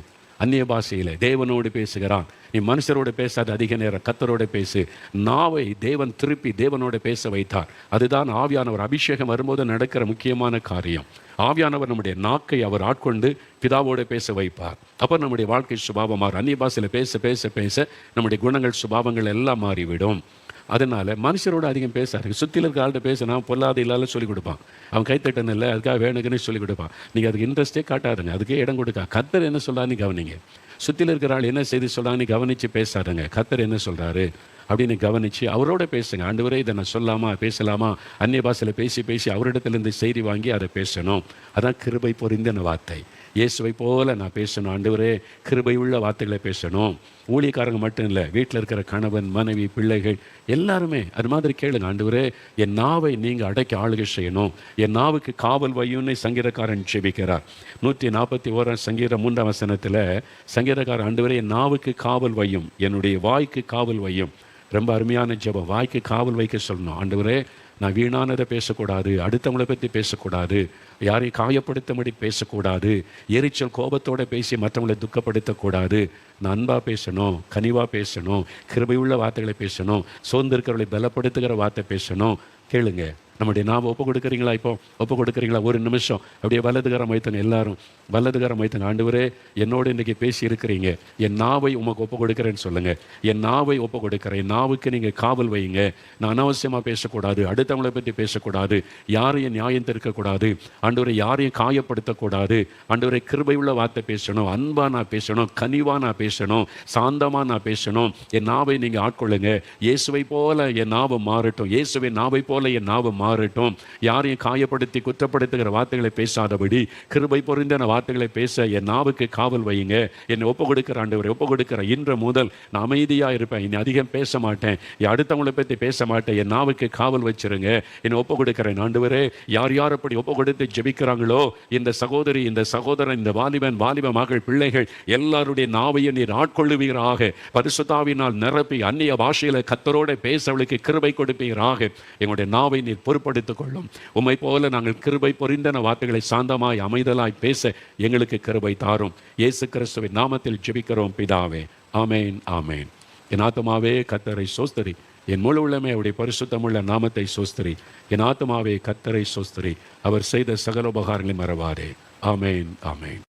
அந்நிய பாஷையில் தேவனோடு பேசுகிறான். நீ மனுஷரோடு பேசாத, அதிக நேரம் கர்த்தரோடு பேசு. நாவை தேவன் திருப்பி தேவனோடு பேச வைத்தார். அதுதான் ஆவியானவர் அபிஷேகம் வரும்போது நடக்கிற முக்கியமான காரியம். ஆவியானவர் நம்முடைய நாக்கை அவர் ஆட்கொண்டு பிதாவோடு பேச வைப்பார். அப்போ நம்முடைய வாழ்க்கை சுபாவம் மாறும். அந்நிய பாஷையில் பேச பேச பேச நம்முடைய குணங்கள் சுபாவங்கள் எல்லாம் மாறிவிடும். அதனால் மனுஷரோடு அதிகம் பேசாரு. சுற்றில இருக்க ஆள்கிட்ட பேசினா பொல்லாத இல்லாத சொல்லிக் கொடுப்பான். அவன் கைத்தட்டன் இல்லை, அதுக்காக வேணுங்கன்னு சொல்லிக் கொடுப்பான். நீங்கள் அதுக்கு இன்ட்ரெஸ்ட்டே காட்டாதுங்க, அதுக்கே இடம் கொடுக்கா. கர்த்தர் என்ன சொல்கிறான்னு கவனிங்க. சுற்றில இருக்கிற ஆள் என்ன செய்தி சொல்கிறான்னு கவனித்து பேசாதுங்க. கர்த்தர் என்ன சொல்கிறாரு அப்படின்னு கவனித்து அவரோட பேசுங்க. ஆண்டவரே இதை நான் சொல்லாமா பேசலாமா, அந்நிய பாஷையில் பேசி பேசி அவரிடத்துலேருந்து செய்தி வாங்கி அதை பேசணும். அதான் கிருபை பொரிந்த வார்த்தை. இயேசுவை போல நான் பேசணும் ஆண்டவரே, கிருபை உள்ள வார்த்தைகளை பேசணும். ஊழியக்காரங்க மட்டும் இல்லை, வீட்டில் இருக்கிற கணவன் மனைவி பிள்ளைகள் எல்லாருமே அது மாதிரி கேளுங்க. ஆண்டவரே என் நாவை நீங்கள் அடக்கி ஆளுகை செய்யணும், என் நாவுக்கு காவல் வையும்னு சங்கீதக்காரன் ஜெபிக்கிறார். 141 சங்கீதம் 3 வசனத்தில் சங்கீதக்காரன் ஆண்டவரே என் நாவுக்கு காவல் வையும், என்னுடைய வாய்க்கு காவல் வையும். ரொம்ப அருமையான ஜெபம். வாய்க்கு காவல் வைக்க சொல்லணும். ஆண்டவரே நான் வீணானதை பேசக்கூடாது, அடுத்தவங்களை பற்றி பேசக்கூடாது, யாரையும் காயப்படுத்தபடி பேசக்கூடாது, எரிச்சல் கோபத்தோடு பேசி மற்றவங்களை துக்கப்படுத்தக்கூடாது. நான் அன்பாக பேசணும், கனிவாக பேசணும், கிருபையுள்ள வார்த்தைகளை பேசணும், சோர்ந்திருக்கிறவர்களை பலப்படுத்துகிற வார்த்தை பேசணும். கேளுங்க, நம்முடைய நாம் ஒப்பு கொடுக்குறீங்களா? இப்போ ஒப்பு கொடுக்குறீங்களா? ஒரு நிமிஷம் அப்படியே வலதுகரம் வைத்தங்க. எல்லாரும் வலதுகரம் வைத்தங்க. ஆண்டவரே என்னோடு இன்றைக்கி பேசி இருக்கிறீங்க, என் நாவை உமக்கு ஒப்பு கொடுக்குறேன்னு சொல்லுங்கள். என் நாவை ஒப்பு கொடுக்குறேன். என் நாவுக்கு நீங்கள் காவல் வைங்க. நான் அனாவசியமாக பேசக்கூடாது, அடுத்தவங்களை பற்றி பேசக்கூடாது, யாரையும் நியாயம் திருக்கக்கூடாது, ஆண்டவரை யாரையும் காயப்படுத்தக்கூடாது. ஆண்டவரை கிருபை உள்ள வார்த்தை பேசணும், அன்பாக நான் பேசணும், கனிவாக நான் பேசணும், சாந்தமாக நான் பேசணும். என் நாவை நீங்கள் ஆட்கொள்ளுங்க. இயேசுவை போல என் நாவை மாறட்டும், இயேசுவை நாவை போல என் நாவை மாறட்டும். யாரையும் காயப்படுத்தி குற்றப்படுத்துகிற வார்த்தைகளை பேசாதபடி கிருபை பொருந்தின வார்த்தைகளை பேச என் நாவுக்கு காவல் வையுங்க. என்னை ஒப்பு கொடுக்கிற ஆண்டவரை ஒப்பு கொடுக்கிற. இன்று முதல் நான் அமைதியாக இருப்பேன், இனி அதிகம் பேச மாட்டேன், அடுத்தவங்களை பற்றி பேச மாட்டேன். என் நாவுக்கு காவல் வச்சிருங்க. என்னை ஒப்பு கொடுக்கிறேன். ஆண்டவரே யார் யார் அப்படி ஒப்பு கொடுத்து ஜெபிக்கிறாங்களோ, இந்த சகோதரி, இந்த சகோதரன், இந்த வாலிபன், வாலிப மகள், பிள்ளைகள் எல்லாருடைய நாவையும் நீர் ஆட்கொள்ளுவீராக. பரிசுத்தாவினால் நிரப்பி அந்நிய பாஷையில் கர்த்தரோட பேச அவளுக்கு கிருபை கொடுப்பீராக. எங்களுடைய நாவை நீர் பொறுப்படுத்திக் கொள்ளும். உம்மை போல நாங்கள் கிருபை பொரிந்தன வார்த்தைகளை சாந்தமாய் அமைதலாய் பேச எங்களுக்கு கிருபை தாரும். இயேசு கிறிஸ்துவின் நாமத்தில் ஜெபிக்கிறோம் பிதாவே. ஆமேன், ஆமேன். என் ஆத்துமாவே கர்த்தரை சோஸ்தரி, என் முழு உள்ளமே அவருடைய பரிசுத்தமுள்ள நாமத்தை சோஸ்தரி. என் ஆத்துமாவே கர்த்தரை சோஸ்தரி, அவர் செய்த சகல உபகாரங்களை மறவாதே. ஆமேன், ஆமேன்.